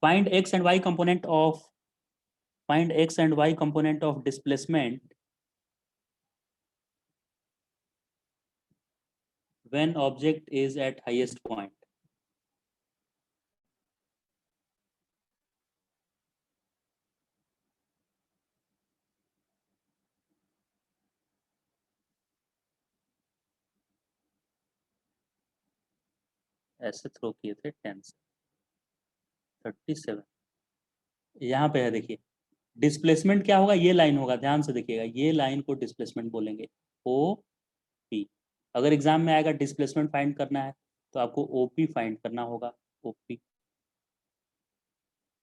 Find x and y component of displacement when object is at highest point. ऐसे थ्रो किए थे 10 से 37, यहाँ पे है देखिए। डिस्प्लेसमेंट क्या होगा? ये लाइन होगा, ध्यान से देखिएगा, ये लाइन को डिस्प्लेसमेंट बोलेंगे, ओ पी। अगर एग्जाम में आएगा डिस्प्लेसमेंट फाइंड करना है तो आपको ओपी फाइंड करना होगा, ओपी।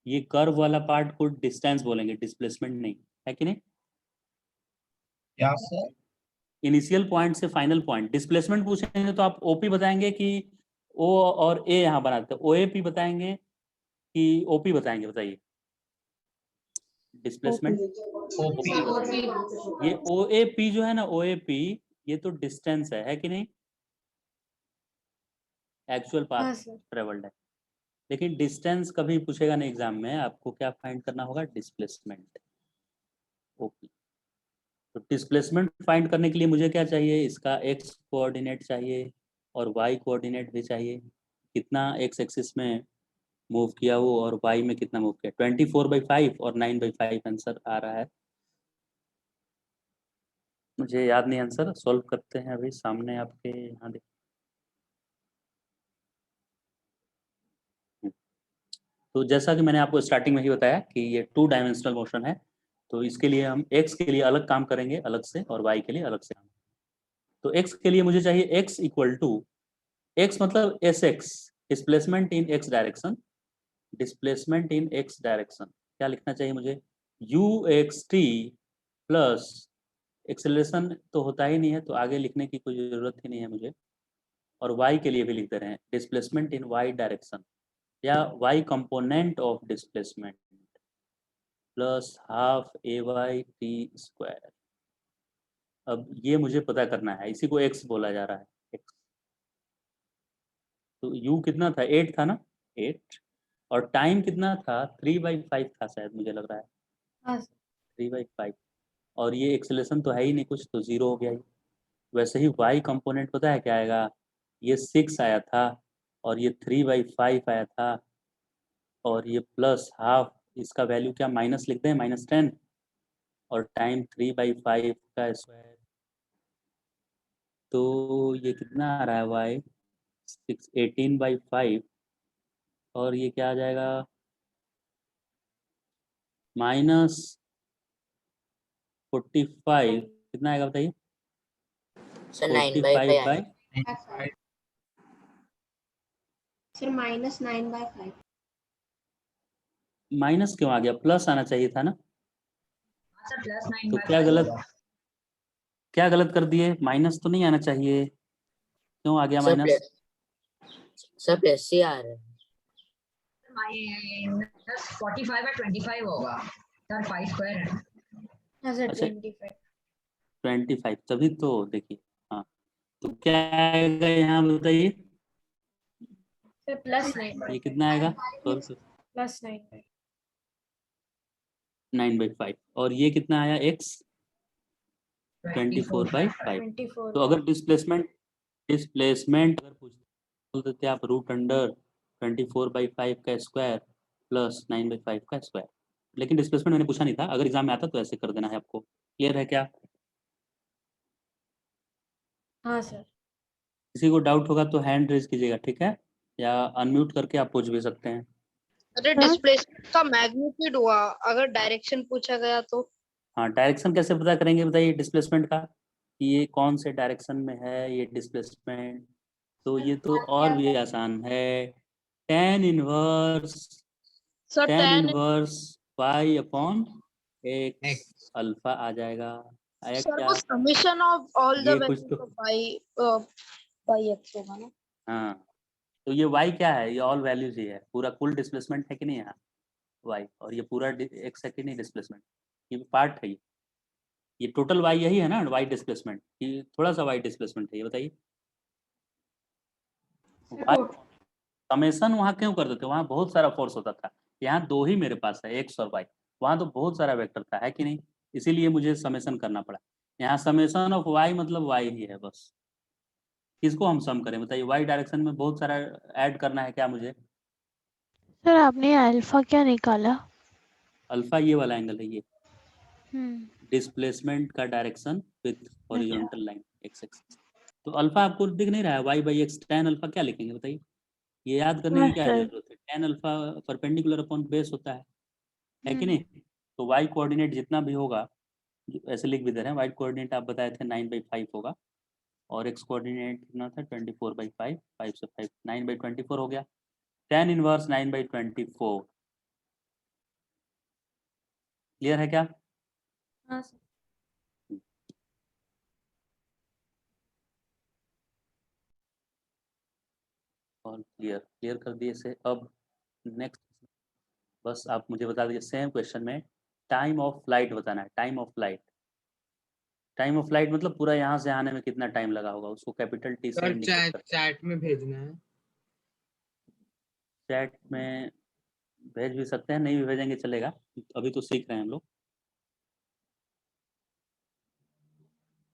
ये कर्व वाला पार्ट को डिस्टेंस बोलेंगे, डिस्प्लेसमेंट नहीं, है कि नहीं? क्या सर? इनिशियल पॉइंट से फाइनल पॉइंट डिस्प्लेसमेंट पूछेंगे तो आप ओपी बताएंगे कि ओ और ए यहाँ बनाते हैं, ओएपी बताएंगे कि ओपी बताएंगे? बताइए। डिस्प्लेसमेंट ओपी ये OAP जो है ना, OAP ये तो डिस्टेंस है कि नहीं, एक्चुअल हाँ पाथ सर। ट्रेवल्ड है। लेकिन डिस्टेंस कभी पूछेगा नहीं एग्जाम में, आपको क्या फाइंड करना होगा, डिस्प्लेसमेंट, ओपी। तो डिस्प्लेसमेंट फाइंड करने के लिए मुझे क्या चाहिए, इसका एक्स कोऑर्डिनेट चाहिए और वाई कोऑर्डिनेट भी चाहिए, कितना एक्स एक्सिस में मूव किया वो और वाई में कितना मूव किया। 24/5 और 9/5 आंसर आ रहा है। मुझे याद नहीं आंसर, सॉल्व करते हैं अभी सामने आपके यहाँ देख। तो जैसा कि मैंने आपको स्टार्टिंग में ही बताया कि ये 2 डायमेंशनल मोशन है, तो इसके लिए हम एक्स के लिए अलग काम करेंगे अलग से और वाई के लिए अलग से। तो एक्स के लिए मुझे चाहिए एक्स इक्वल टू, एक्स मतलब S x, displacement in x direction, displacement in x direction क्या लिखना चाहिए मुझे, you x T plus, acceleration तो होता ही नहीं है तो आगे लिखने की कोई ज़रूरत ही नहीं है मुझे, और वाई के लिए भी लिख दे रहे हैं डिस्प्लेसमेंट इन वाई डायरेक्शन या y component of displacement plus half a y t square. अब ये मुझे पता करना है, इसी को एक्स बोला जा रहा है, एक्स। तो यू कितना था, 8 था ना, 8, और टाइम कितना था, 3/5 था शायद, मुझे लग रहा है हाँ सर। 3/5। और ये एक्सेलेरेशन तो है ही नहीं कुछ, तो 0 हो गया ये। वैसे ही वाई कंपोनेंट पता है क्या आएगा, ये 6 आया था और ये 3/5 आया था और ये प्लस हाफ, इसका वैल्यू क्या माइनस लिख दें, -10, और टाइम 3/5 का स्क्वायर, तो ये कितना आ रहा है वाई, 18/5, और ये क्या आ जाएगा, -45, कितना आएगा बताइए, सर 45 बाई, सर -9/5। माइनस क्यों आ गया, प्लस आना चाहिए था ना, सर तो +9/5 क्या गलत कर दिए, माइनस तो नहीं आना चाहिए, क्यों आ गया माइनस, सर प्लस ही आ रहा है। -45/25 होगा सर, 5 स्क्वायर है। हाँ सर अच्छा 25। 25, तभी तो देखिए, हाँ तो क्या आएगा यहाँ बताइए, सर +9/5। ये कितना आएगा, +9/5। 9/5, और ये कितना आया एक्स, 24/5। 24। तो अगर डिस्प्लेसमेंट अगर पूछ देते आप √24/5 का स्क्वायर प्लस 9/5 का स्क्वायर, लेकिन डिस्प्लेसमेंट मैंने पूछा नहीं था, अगर एग्जाम में आता तो ऐसे कर देना है आपको। क्लियर है क्या, हाँ सर। किसी को डाउट होगा तो हैंड रेज कीजिएगा, ठीक है, या अनम्यूट करके आप पूछ भी सकते हैं। अरे डिस्प्लेसमेंट का मैग्नीट्यूड हुआ, अगर डायरेक्शन पूछा गया तो। हाँ, डायरेक्शन कैसे पता करेंगे बताइए डिस्प्लेसमेंट का, कि ये कौन से डायरेक्शन में है ये डिस्प्लेसमेंट, तो ये तो और भी आसान है, tan inverse, sir tan tan inverse y/x alpha आ जाएगा, आया सर क्या, वो समेशन ऑफ ऑल द ये कुछ वैल्यूज तो, ऑफ बाई एक्स होगा ना। हाँ तो ये y क्या है, ये ऑल वैल्यूज ही है, पूरा कुल डिस्प्लेसमेंट है कि नहीं यहाँ y, और ये पूरा x है कि नहीं डिस्प्लेसमेंट, ये पार्ट है ये टोटल y यही है ना, y डिस्प्लेसमेंट, कि थोड़ा सा y डिस्प्लेसमेंट है ये बताइए, y समेशन वहाँ क्यों कर देते, वहाँ बहुत सारा फोर्स होता था, यहाँ 2 ही मेरे पास है, x और y, वहाँ तो बहुत सारा वेक्टर था है कि नहीं, इसीलिए मुझे समेशन करना पड़ा। यहाँ समेशन ऑफ y मतलब y ही है बस, किसको हम सम करें बताइए, y डायरेक्शन में बहुत सारा ऐड करना है क्या मुझे, सर आपने अल्फा क्या निकाला? अल्फा ये वाला एंगल है ये, हम्म। डिस्प्लेसमेंट का direction with horizontal line x axis. तो अल्फा आपको दिख नहीं रहा है, y/x tan अल्फा क्या लिखेंगे बताइए, ये याद करने हाँ की क्या सर। जरूरत है, tan alpha perpendicular upon base होता है कि नहीं। हम्म। तो y कोऑर्डिनेट जितना भी होगा, ऐसे लिख भी दे रहे हैं, y कोऑर्डिनेट आप बताए थे 9/5 होगा, और x कोऑर्डिनेट कितना था 24/5, 5 से 5 9/24 हो गया, tan इनवर्स 9/24। क्लियर है क्या, हाँ सर। और क्लियर कर दिए से अब नेक्स्ट, बस आप मुझे बता दीजिए सेम क्वेश्चन में टाइम ऑफ फ्लाइट बताना है, time of flight. Time of flight मतलब पूरा यहाँ से आने में कितना टाइम लगा होगा, उसको कैपिटल टी से सर इंडिकेट करते हैं। चैट में भेजना है। चैट में भेज भी सकते हैं, नहीं भी भेजेंगे चलेगा, अभी तो सीख रहे हैं हम लोग,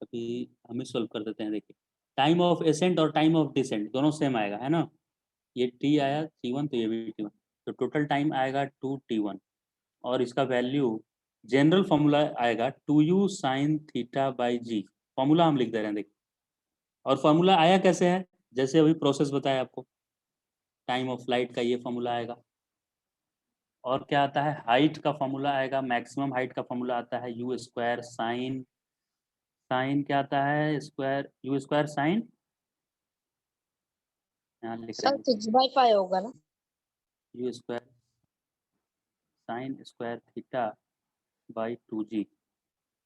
अभी हम ही सॉल्व कर देते हैं। देखिए टाइम ऑफ एसेंट और टाइम ऑफ डिसेंट दोनों सेम आएगा, है ना। ये टी आया T1 तो ये भी T1, तो टोटल टाइम आएगा 2T1 और इसका वैल्यू जनरल फॉर्मूला आएगा 2u sine theta by g. Formula हम लिख दे रहे हैं देखिए, और फॉर्मूला आया कैसे है, जैसे अभी प्रोसेस बताया आपको, टाइम ऑफ फ्लाइट का ये फॉर्मूला आएगा। और क्या आता है, हाइट का फॉर्मूला आएगा, मैक्सिमम हाइट का फॉर्मूला आता है यू स्क्वायर साइन, साइन क्या आता है स्क्वायर, यू स्क्वायर साइन, यहाँ लिख रहे सर हैं 6/5 होगा ना। U square sine square theta by 2g,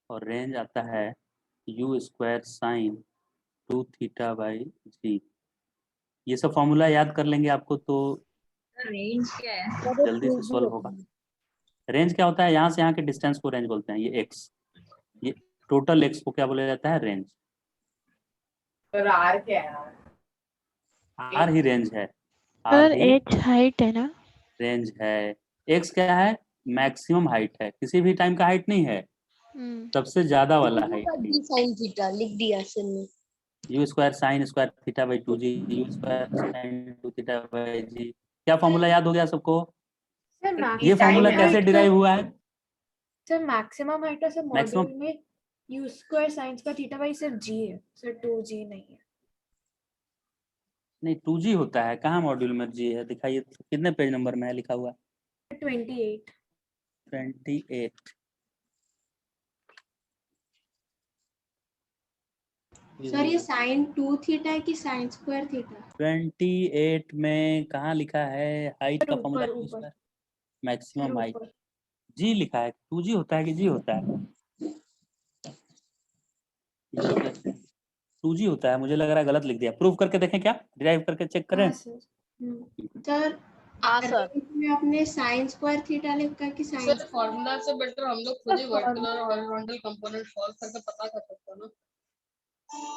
और रेंज आता है u square sine 2 theta by g. ये सब फॉर्मूला याद कर लेंगे आपको तो रेंज क्या है? सर ये जल्दी से 2G सॉल्व होगा। होगा। रेंज क्या होता है, यहाँ से यहाँ के डिस्टेंस को रेंज बोलते हैं, ये एक्स, ये टोटल एक्स को क्या बोला जाता है, रेंज। सर आर क्या है? आर ही रेंज है, आर सर ही h हाइट है ना। रेंज है। एक्स क्या है, मैक्सिमम हाइट है, किसी भी टाइम का हाइट नहीं है, सबसे ज्यादा वाला हाइट है। d sin थीटा लिख दिया सर ने। U square sine square theta by 2g, u square sine 2 theta by g. क्या फॉर्मूला याद हो गया सबको, सर ये फॉर्मूला कैसे डिराइव हुआ है, सर मैक्सिमम हाइट का सर मैक्सिमम मॉड्यूल में यू स्क्वायर साइंस का थीटा बाई सिर्फ जी है सर, 2g नहीं है। नहीं 2g होता है, कहाँ मॉड्यूल में जी है, दिखाइए कितने पेज नंबर में है लिखा हुआ, 28। 28। सर ये साइन 2 थीटा है कि साइन स्क्वायर थीटा? 28 में कहाँ लिखा है हाइट का फॉर्मूला, ऊपर ऊपर सर, मैक्सिमम हाइट, ऊपर। जी लिखा है, 2g होता है कि जी होता है, 2g होता है, मुझे लग रहा है गलत लिख दिया, प्रूव करके देखें, क्या डिराइव करके चेक करें। हाँ सर। सर हाँ सर में आपने साइन स्क्वायर थीटा लिखा कि साइन? सर फॉर्मूला से बेटर हम लोग खुद ही वर्टिकल और हॉरिजॉन्टल कंपोनेंट सॉल्व करके पता कर सकते हैं ना।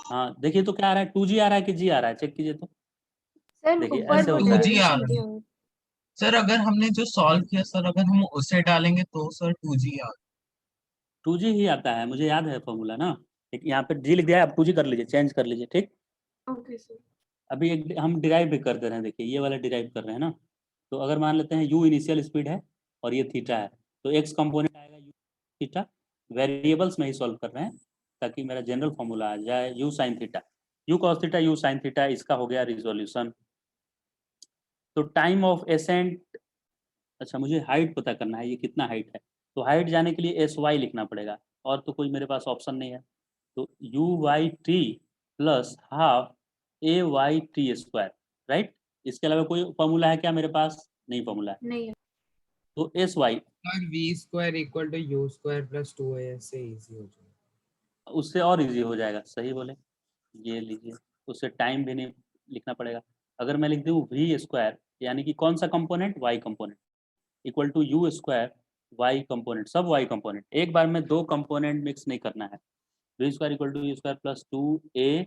हाँ देखिए तो क्या आ रहा है, 2g आ रहा है कि जी आ रहा है, चेक कीजिए तो। सर देखिए ऊपर ऐसे वो होता है, 2g आ रहा है डेरिवेशन सर। अगर हमने जो सॉल्व किया सर, अगर हम उसे डालेंगे तो सर 2g आ 2g ही आता है, मुझे याद है फॉर्मूला ना, एक यहाँ पे जी लिख दिया है, आप 2g कर लीजिए, चेंज कर लीजिए, ठीक। Okay sir. अभी एक हम डिराइव भी कर दे रहे हैं, देखिए ये वाला डिराइव कर रहे हैं ना, तो अगर मान लेते हैं u इनिशियल स्पीड है और ये थीटा है, तो x कंपोनेंट आएगा u थीटा, वेरिएबल्स में ही सॉल्व कर रहे हैं ताकि मेरा जनरल फॉर्मूला आ जाए u sine theta, u cos theta u sine theta, इसका हो गया रिजोल्यूशन। तो टाइम ऑफ एसेंट, अच्छा मुझे हाइट पता करना है, ये कितना हाइट है, तो हाइट जाने के लिए SY लिखना पड़ेगा, और तो कोई मेरे पास ऑप्शन नहीं है, तो UYT plus half AYT square, right. इसके अलावा कोई फॉर्मूला है क्या मेरे पास, नहीं फॉर्मूला है, नहीं है। तो SY sir v square equal to u square plus 2a से इजी हो जाएगा। उससे और इजी हो जाएगा, सही बोले, ये लीजिए, उससे टाइम भी नहीं लिखना पड़ेगा। अगर मैं लिख दूँ V स्क्वायर, यानी कि कौन सा component, Y component, equal to U square Y component, सब Y कंपोनेंट, एक बार में दो कंपोनेंट मिक्स नहीं करना है, V square equal to U square plus 2AS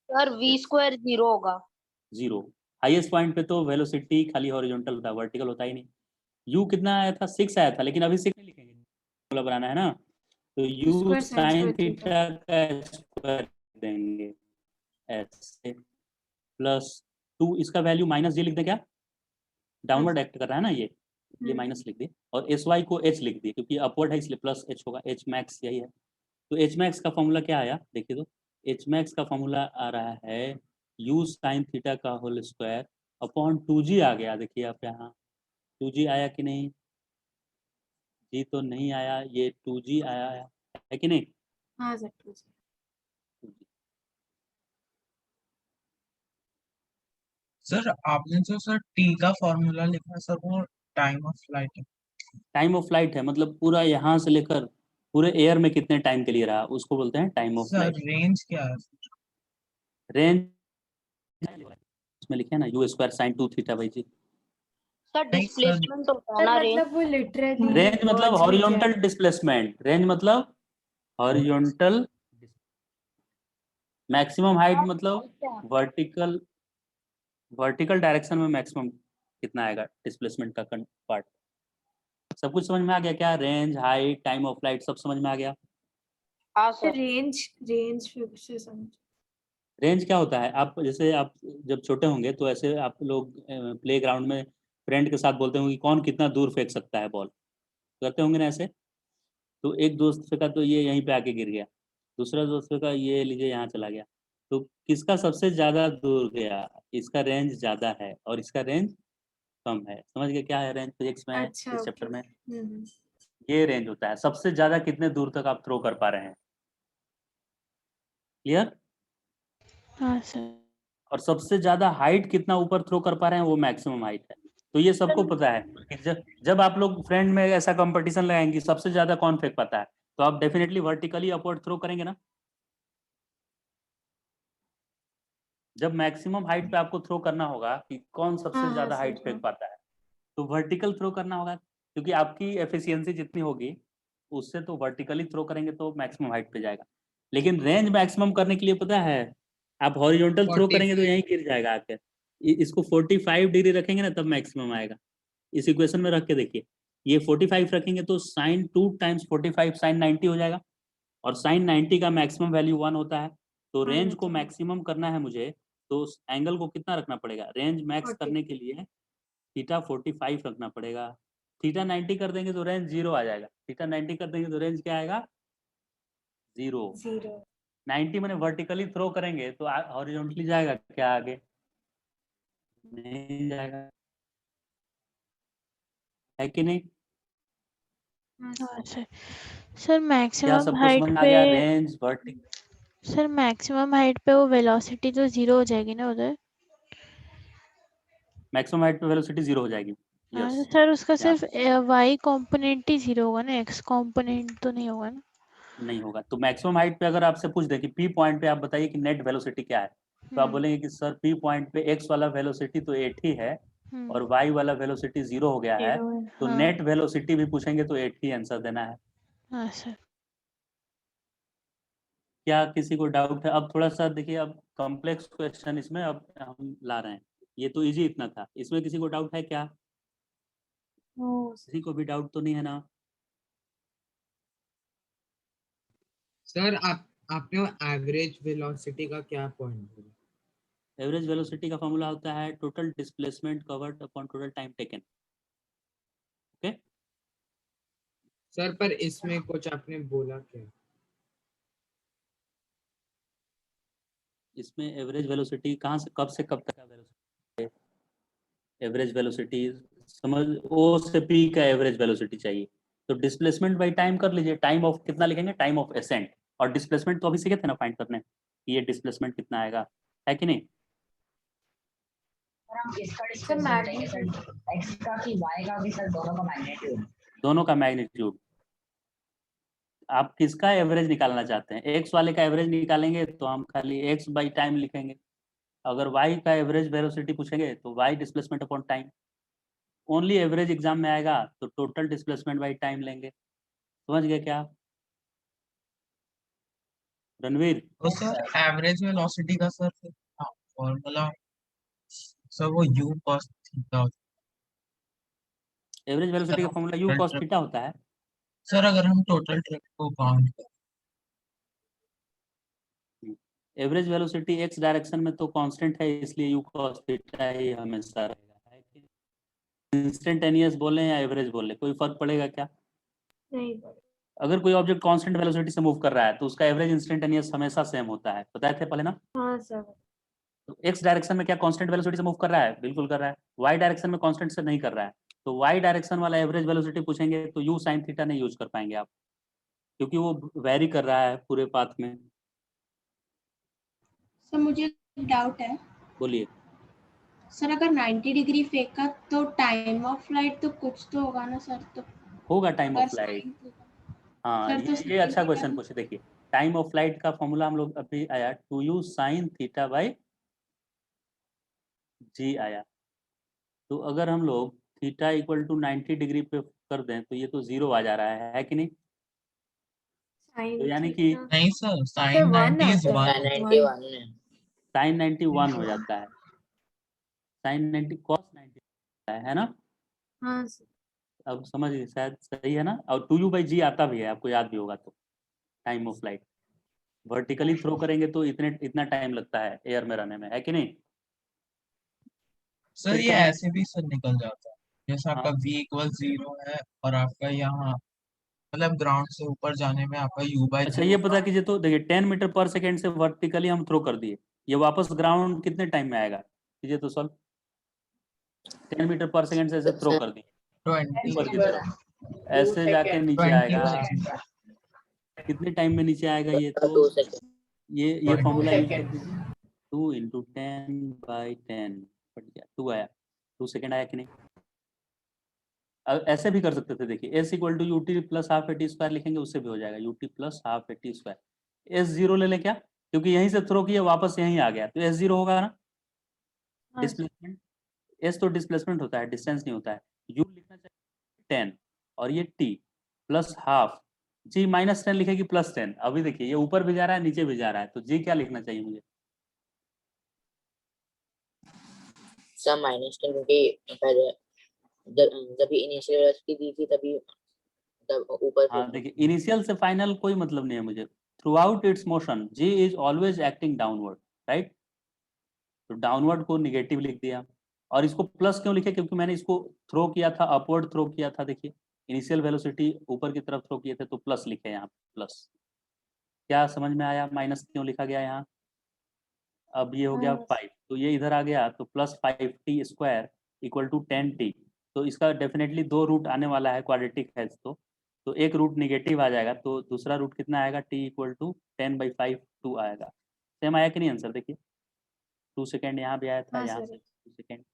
sir v square 0 होगा। 0, हाईएस्ट पॉइंट पे तो वेलोसिटी खाली हॉरिजॉन्टल होता है, वर्टिकल होता ही नहीं। U कितना आया था, 6 आया था, लेकिन अभी 6 नहीं लिखेंगे, फॉर्मूला बनाना है ना, तो U square sign sign square theta. Theta का स्क्वायर देंगे ऐसे, प्लस 2, इसका वैल्यू माइनस जी लिख दें क्या, डाउनवर्ड एक्ट कर रहा है ना ये, इसलिए माइनस लिख दिए, और SY को H लिख दिए क्योंकि अपवर्ड है इसलिए प्लस H होगा, H मैक्स यही है। तो H मैक्स का फॉर्मूला क्या आया, देखिए तो H मैक्स का फॉर्मूला आ रहा है U साइन थीटा का होल स्क्वायर अपॉन 2g आ गया, देखिए आप यहाँ 2g आया कि नहीं, जी तो नहीं आया, ये 2g आया है कि नहीं, हाँ सर 2g। सर आपने जो सर टी का फॉर्मूला लिखा सर, वो टाइम ऑफ फ्लाइट है। टाइम ऑफ फ्लाइट है, मतलब पूरा यहाँ से लेकर पूरे एयर में कितने टाइम के लिए रहा, उसको बोलते हैं time of sir flight. Range क्या है? रेंज उसमें लिखे ना U square sine 2 theta by g, sir नहीं सर, डिस्प्लेसमेंट होता है सर ना रेंज। मतलब वो लिटरली रेंज मतलब हॉरिजॉन्टल डिस्प्लेसमेंट, रेंज मतलब हॉरिजॉन्टल, मैक्सिमम हाइट मतलब वर्टिकल, वर्टिकल डायरेक्शन में मैक्सिमम कितना आएगा डिस्प्लेसमेंट का पार्ट। सब कुछ समझ में आ गया क्या? Range, height, time of flight सब समझ में आ गया? हाँ सर। रेंज रेंज फिर से समझ। रेंज क्या होता है? आप जैसे आप जब छोटे होंगे तो ऐसे आप लोग प्ले ग्राउंड में फ्रेंड के साथ बोलते होंगे कि कौन कितना दूर फेंक सकता है बॉल, करते होंगे ना ऐसे। तो एक दोस्त फेंका तो ये यहीं पे आके गिर गया, दूसरा दोस्त फेंका ये लीजिए यहाँ चला गया। तो किसका सबसे ज्यादा दूर गया? इसका रेंज ज्यादा है और इसका रेंज कम है। समझ गए क्या है रेंज फिजिक्स में, अच्छा इस चैप्टर में? हम्म। ये रेंज होता है सबसे ज्यादा कितने दूर तक आप थ्रो कर पा रहे हैं। क्लियर? हाँ सर। और सबसे ज्यादा हाइट कितना ऊपर थ्रो कर पा रहे हैं वो मैक्सिमम हाइट है। तो ये सबको पता है कि जब आप लोग फ्रेंड में ऐसा कंपटीशन लगाएंगे सबसे ज्यादा कौन फेंक पाता है, तो आप डेफिनेटली वर्टिकली अपवर्ड थ्रो करेंगे ना। जब मैक्सिमम हाइट पे आपको थ्रो करना होगा कि कौन सबसे हाँ ज्यादा सर हाइट फेंक पाता है, तो वर्टिकल थ्रो करना होगा, क्योंकि आपकी एफिशिएंसी जितनी होगी उससे तो वर्टिकली थ्रो करेंगे तो मैक्सिमम हाइट पे जाएगा। लेकिन रेंज मैक्सिमम करने के लिए पता है आप हॉरिजॉन्टल थ्रो करेंगे तो 45 यहीं गिर जाएगा आके। इसको 45 डिग्री रखेंगे ना तब मैक्सिमम आएगा। इस इक्वेशन में रख के देखिए, ये 45 रखेंगे तो साइन 2 टाइम्स 45 साइन 90 हो जाएगा, और साइन 90 का मैक्सिमम वैल्यू 1 होता है। तो रेंज को मैक्सिमम करना है मुझे, तो उस एंगल को कितना रखना पड़ेगा? रेंज मैक्स 40 करने के लिए थीटा 45 रखना पड़ेगा। थीटा 90 कर देंगे तो रेंज 0 आ जाएगा, थीटा 90 कर देंगे तो रेंज क्या आएगा? 0। 0 90 मैंने वर्टिकली थ्रो करेंगे तो हॉरिजॉन्टली जाएगा क्या आगे? नहीं जाएगा, है कि नहीं? हाँ सर। सर क्या मैक्सिमम सबको हाइट समझ में आ पे, गया? Range vertical, sir maximum height पे वो वेलोसिटी तो 0 हो जाएगी ना उधर। मैक्सिमम हाइट पे वेलोसिटी 0 हो जाएगी। हाँ यस, तो सर उसका सिर्फ वाई कंपोनेंट ही 0 होगा ना, एक्स कंपोनेंट तो नहीं होगा ना। नहीं होगा। तो मैक्सिमम हाइट पे अगर आपसे पूछ दे कि पी पॉइंट पे आप बताइए कि नेट वेलोसिटी क्या है, तो आप बोलेंगे कि सर पी पॉइंट पे एक्स वाला वेलोसिटी तो 8 ही है और वाई वाला वेलोसिटी 0 हो गया है, 0 है। तो हाँ। नेट वेलोसिटी भी पूछेंगे तो 8 ही आंसर देना है। हाँ सर। क्या किसी को डाउट है? अब थोड़ा सा देखिए, अब कॉम्प्लेक्स क्वेश्चन इसमें अब हम ला रहे हैं। ये तो इजी इतना था, इसमें किसी को डाउट है क्या? किसी को भी डाउट तो नहीं है ना? सर आपने एवरेज वेलोसिटी का क्या पॉइंट बोला? एवरेज वेलोसिटी का फॉर्मूला होता है total displacement covered upon total time taken. Okay, sir पर इसमें कुछ आपने बोला क्या? इसमें एवरेज वेलोसिटी कहाँ से कब तक का वेलोसिटी? एवरेज वेलोसिटी समझ, ओ से पी का एवरेज वेलोसिटी चाहिए, तो डिस्प्लेसमेंट बाई टाइम कर लीजिए। टाइम ऑफ कितना लिखेंगे? Time of ascent. और डिस्प्लेसमेंट तो अभी सीखे थे ना फाइंड करने, कि ये डिस्प्लेसमेंट कितना आएगा, है कि नहीं? सर हम इसका डिस्कस करेंगे सर, एक्स का कि वाई का कि सर दोनों का मैग्नीट्यूड। दोनों का मैग्नीट्यूड। आप किसका एवरेज निकालना चाहते हैं? एक्स वाले का एवरेज निकालेंगे तो हम खाली एक्स बाई टाइम लिखेंगे। अगर वाई का एवरेज वेलोसिटी पूछेंगे तो y displacement upon time. Only average exam में आएगा तो टोटल डिस्प्लेसमेंट बाई टाइम लेंगे। समझ गए क्या रणवीर? तो सर एवरेज वेलोसिटी का सर फॉर्मूला सर वो u cos थीटा होता एवरेज है। वेलोसिटी अगर का हम formula you total cos trip theta होता है। सर अगर हम टोटल ट्रिप को count average velocity x direction में तो कांस्टेंट है, इसलिए यू कॉस थीटा ही हमेशा रहेगा। इंस्टेंटेनियस बोले या एवरेज बोले कोई फर्क पड़ेगा क्या? नहीं पड़े। अगर कोई ऑब्जेक्ट कांस्टेंट वेलोसिटी से मूव कर रहा है तो उसका एवरेज इंस्टेंटेनियस हमेशा सेम होता है, बताए थे पहले ना। हाँ सर। तो एक्स डायरेक्शन में क्या कांस्टेंट वेलोसिटी से मूव कर रहा है? बिल्कुल कर रहा है। वाई डायरेक्शन में कांस्टेंट से नहीं कर रहा है, तो वाई डायरेक्शन वाला एवरेज वेलोसिटी पूछेंगे तो यू साइन थीटा नहीं यूज कर पाएंगे आप, क्योंकि वो वेरी कर रहा है पूरे पाथ में। सर मुझे डाउट है, बोलिए। सर अगर 90 डिग्री फेंका तो टाइम ऑफ फ्लाइट तो कुछ तो होगा ना सर, तो होगा टाइम अगर ऑफ फ्लाइट। साइन हाँ, सर तो ये साइन अच्छा थीटा क्वेश्चन पूछे। देखिए टाइम ऑफ फ्लाइट का फॉर्मूला हम लोग अभी आया 2u साइन थीटा बाई जी आया। तो अगर हम लोग थीटा इक्वल टू 90 डिग्री पे कर दें तो ये तो 0 आ जा रहा है कि नहीं? साइन तो यानी कि नहीं सर, तो साइन 90 इज आता है 1। 91 है। साइन 91 हो जाता है, साइन 90 कॉस 90 है ना? हाँ सर। अब समझ गए शायद, सही है ना? और 2u/g आता भी है, आपको याद भी होगा तो। Time of flight vertically throw करेंगे तो इतना टाइम लगता है एयर में रहने में, है कि नहीं? सर फिर ये क्या है? ऐसे भी सर निकल जाता है, जैसे आपका हाँ v इक्वल 0 है और आपका यहाँ मतलब ग्राउंड से ऊपर जाने में आपका u/g अच्छा, ये पता कीजिए तो, देखिए 10 मीटर पर सेकेंड से वर्टिकली हम थ्रो कर दिए, ये वापस ग्राउंड कितने टाइम में आएगा? कीजिए तो सॉल्व। 10 मीटर पर सेकेंड से ऐसे थ्रो कर दिए 20 ऊपर की तरफ, ऐसे जाके नीचे 20 आएगा, सेकंड। कितने टाइम में नीचे आएगा? ये तो 2 सेकंड। ये 20 फॉर्मूला यूज कर सेकंड। दीजिए, 2 इंटू 10/10 कट गया, 2 आया, 2 सेकेंड आया कि नहीं? अब ऐसे भी कर सकते थे, देखिए s equal to ut plus half a t square लिखेंगे, उससे भी हो जाएगा, ut plus half a t square. S zero ले लें क्या, क्योंकि यहीं से थ्रो किया वापस यहीं आ गया, तो एस जीरो होगा ना, हाँ सर। डिस्प्लेसमेंट। एस तो डिस्प्लेसमेंट होता है, डिस्टेंस नहीं होता है। यू लिखना चाहिए 10 और ये टी प्लस हाफ, जी -10 लिखेगी +10। अभी देखिए ये ऊपर भी जा रहा है नीचे भी जा रहा है, तो जी क्या लिखना चाहिए मुझे? सर -10 क्योंकि पहले जब इनिशियल वेलोसिटी दी थी तभी तब ऊपर हाँ देखिए, इनिशियल से फाइनल कोई मतलब नहीं है मुझे, throughout its motion g is always acting downward, right? तो डाउनवर्ड को निगेटिव लिख दिया, और इसको प्लस क्यों लिखे? क्योंकि मैंने इसको थ्रो किया था, अपवर्ड थ्रो किया था, देखिए इनिशियल वेलोसिटी ऊपर की तरफ थ्रो किए थे तो प्लस लिखे यहाँ प्लस। क्या समझ में आया माइनस क्यों लिखा गया यहाँ? अब ये हो गया हाँ 5, तो ये इधर आ गया तो +5t² इक्वल टू 10t। तो इसका डेफिनेटली 2 रूट आने वाला है, क्वाड्रेटिक है तो एक रूट निगेटिव आ जाएगा, तो दूसरा रूट कितना आएगा? t इक्वल टू 10/5 2 आएगा। सेम आया कि नहीं आंसर? देखिए 2 सेकेंड यहाँ भी आया था, हाँ यहाँ सर। से 2 सेकेंड।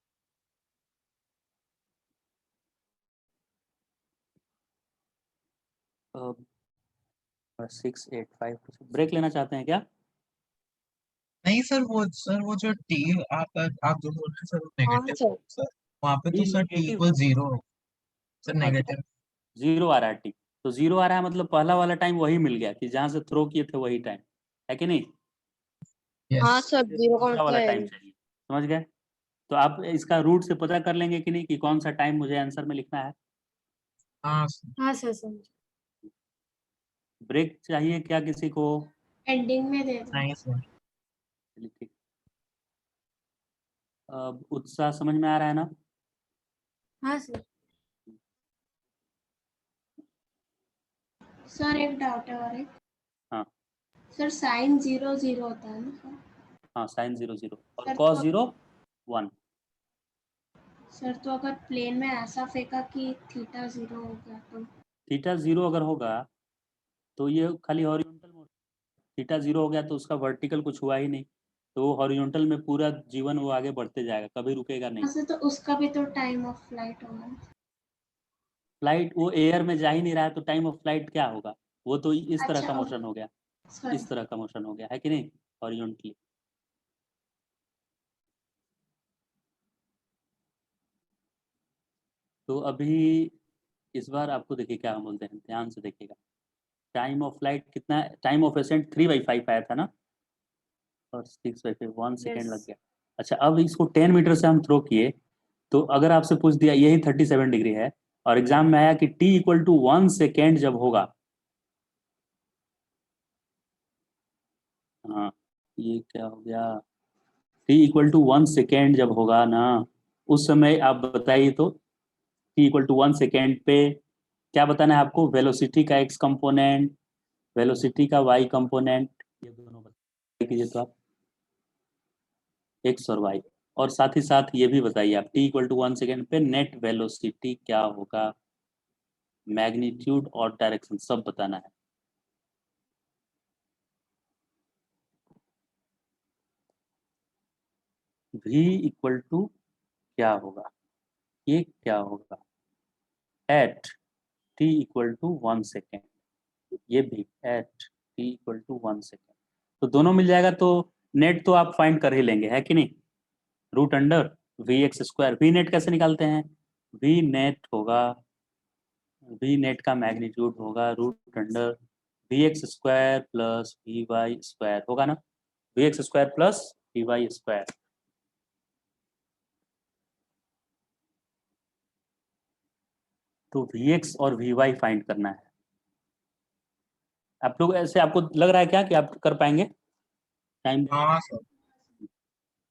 अब 6 8 5 ब्रेक लेना चाहते हैं क्या? नहीं सर वो जो t आप जो बोल रहे हैं सर वो हाँ नेगेटिव सर। सर, वहाँ पे तो t sir t negative equal 0 sir, हाँ तो नेगेटिव। 0 आ रहा है t, तो 0 आ रहा है मतलब पहला वाला टाइम वही मिल गया कि जहाँ से थ्रो किए थे वही टाइम, है कि नहीं? यस। हाँ सर, 0 का दूसरा मतलब वाला है। टाइम चाहिए, समझ गए? तो आप इसका रूट से पता कर लेंगे कि नहीं कि कौन सा टाइम मुझे आंसर में लिखना है। हाँ सर। हाँ सर समझ। ब्रेक चाहिए क्या किसी को? एंडिंग में दे दो। नहीं सर। चलिए ठीक। अब उत्साह समझ में आ रहा है ना? हाँ सर। सर एक डाउट है और एक। हाँ सर साइन 0 0 होता है ना सर? हाँ, साइन 0 0 और सर कॉस तो 0 1। सर तो अगर प्लेन में ऐसा फेंका कि थीटा 0 हो गया तो थीटा 0 अगर होगा तो ये खाली हॉरिजॉन्टल मोशन, थीटा 0 हो गया तो उसका वर्टिकल कुछ हुआ ही नहीं, तो वो हॉरिजॉन्टल में पूरा जीवन वो आगे बढ़ते जाएगा, कभी रुकेगा नहीं। सर तो उसका भी तो टाइम ऑफ फ्लाइट होगा ना? फ्लाइट वो एयर में जा ही नहीं रहा है, तो टाइम ऑफ फ्लाइट क्या होगा? वो तो इस तरह का अच्छा मोशन हो गया, सॉरी। इस तरह का मोशन हो गया, है कि नहीं? हॉरिजॉन्टली। तो अभी इस बार आपको देखिए क्या बोलते हैं, ध्यान से देखिएगा। टाइम ऑफ फ्लाइट कितना? टाइम ऑफ एसेंट 3/5 आया था ना, और 6/5 1 सेकेंड लग यस। गया। अच्छा, अब इसको 10 मीटर से हम थ्रो किए, तो अगर आपसे पूछ दिया यही 37 डिग्री है, और एग्जाम में आया कि t इक्वल टू 1 सेकेंड जब होगा, हाँ ये क्या हो गया, t इक्वल टू 1 सेकेंड जब होगा ना, उस समय आप बताइए तो t इक्वल टू 1 सेकेंड पे क्या बताना है आपको? वेलोसिटी का x कंपोनेंट, वेलोसिटी का y कंपोनेंट, ये दोनों बता कीजिए तो आप, x और y, और साथ ही साथ ये भी बताइए आप t इक्वल टू 1 सेकेंड पे नेट वेलोसिटी क्या होगा, मैग्नीट्यूड और डायरेक्शन सब बताना है। v इक्वल टू क्या होगा, ये क्या होगा, at t equal to 1 second, ये भी at t equal to 1 second, तो दोनों मिल जाएगा, तो नेट तो आप फाइंड कर ही लेंगे, है कि नहीं? Root under v x square, v net कैसे निकालते हैं? वी नेट होगा, वी नेट का मैग्नीट्यूड होगा root under v x square plus v y square होगा ना, v x square plus v y square. तो वी एक्स और वी वाई फाइंड करना है। आप लोग ऐसे, आपको लग रहा है क्या कि आप कर पाएंगे टाइम? हाँ सर।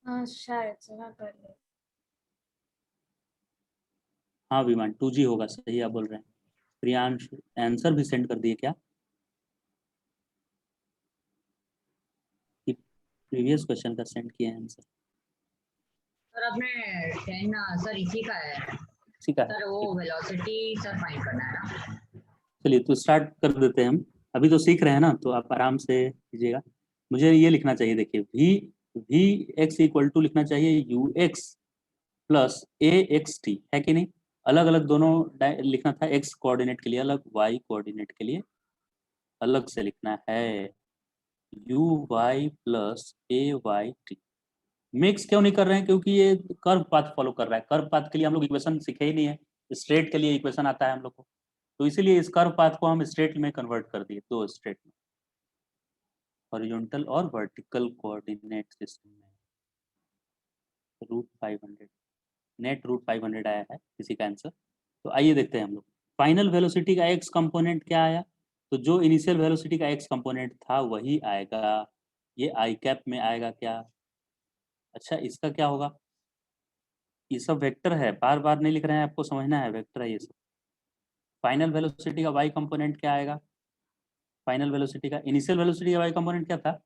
हाँ शायद से ना कर ले। हाँ विमान 2G होगा, सही आप बोल रहे हैं। प्रियांश आंसर भी सेंड कर दिए क्या कि प्रीवियस क्वेश्चन का सेंड किया आंसर? सर आपने 10 सर इसी का है इसी का है? सर, वो वेलोसिटी सर फाइंड करना है ना। चलिए तो स्टार्ट कर देते हैं हम। अभी तो सीख रहे हैं ना, तो आप आराम से कीजिएगा। मुझे ये लिखना चाहिए, देखिए वी एक्स इक्वल टू लिखना चाहिए you x plus A x T, है कि नहीं? अलग अलग दोनों लिखना था, एक्स कोऑर्डिनेट के लिए अलग, वाई कोऑर्डिनेट के लिए अलग से लिखना है। U y plus a y t. Mix क्यों नहीं कर रहे हैं? क्योंकि ये कर्व पाथ फॉलो कर रहा है। कर्व पाथ के लिए हम लोग इक्वेशन सीखे ही नहीं है, स्ट्रेट के लिए इक्वेशन आता है हम लोग को, तो इसीलिए इस कर्व पाथ को हम स्ट्रेट में कन्वर्ट कर दिए, दो स्ट्रेट में, हॉरिजॉन्टल और वर्टिकल कोऑर्डिनेट सिस्टम में। रूट 500 नेट रूट 500 आया है किसी का आंसर। तो आइए देखते हैं हम लोग फाइनल वेलोसिटी का एक्स कंपोनेंट क्या आया। तो जो इनिशियल वेलोसिटी का एक्स कंपोनेंट था वही आएगा, ये आई कैप में आएगा क्या? अच्छा इसका क्या होगा? ये सब वेक्टर है, बार बार नहीं लिख रहे हैं, आपको समझना है, वेक्टर है ये सब। फाइनल वेलोसिटी का वाई कंपोनेंट क्या आएगा? फाइनल वेलोसिटी का इनिशियल वेलोसिटी का वाई कंपोनेंट क्या था?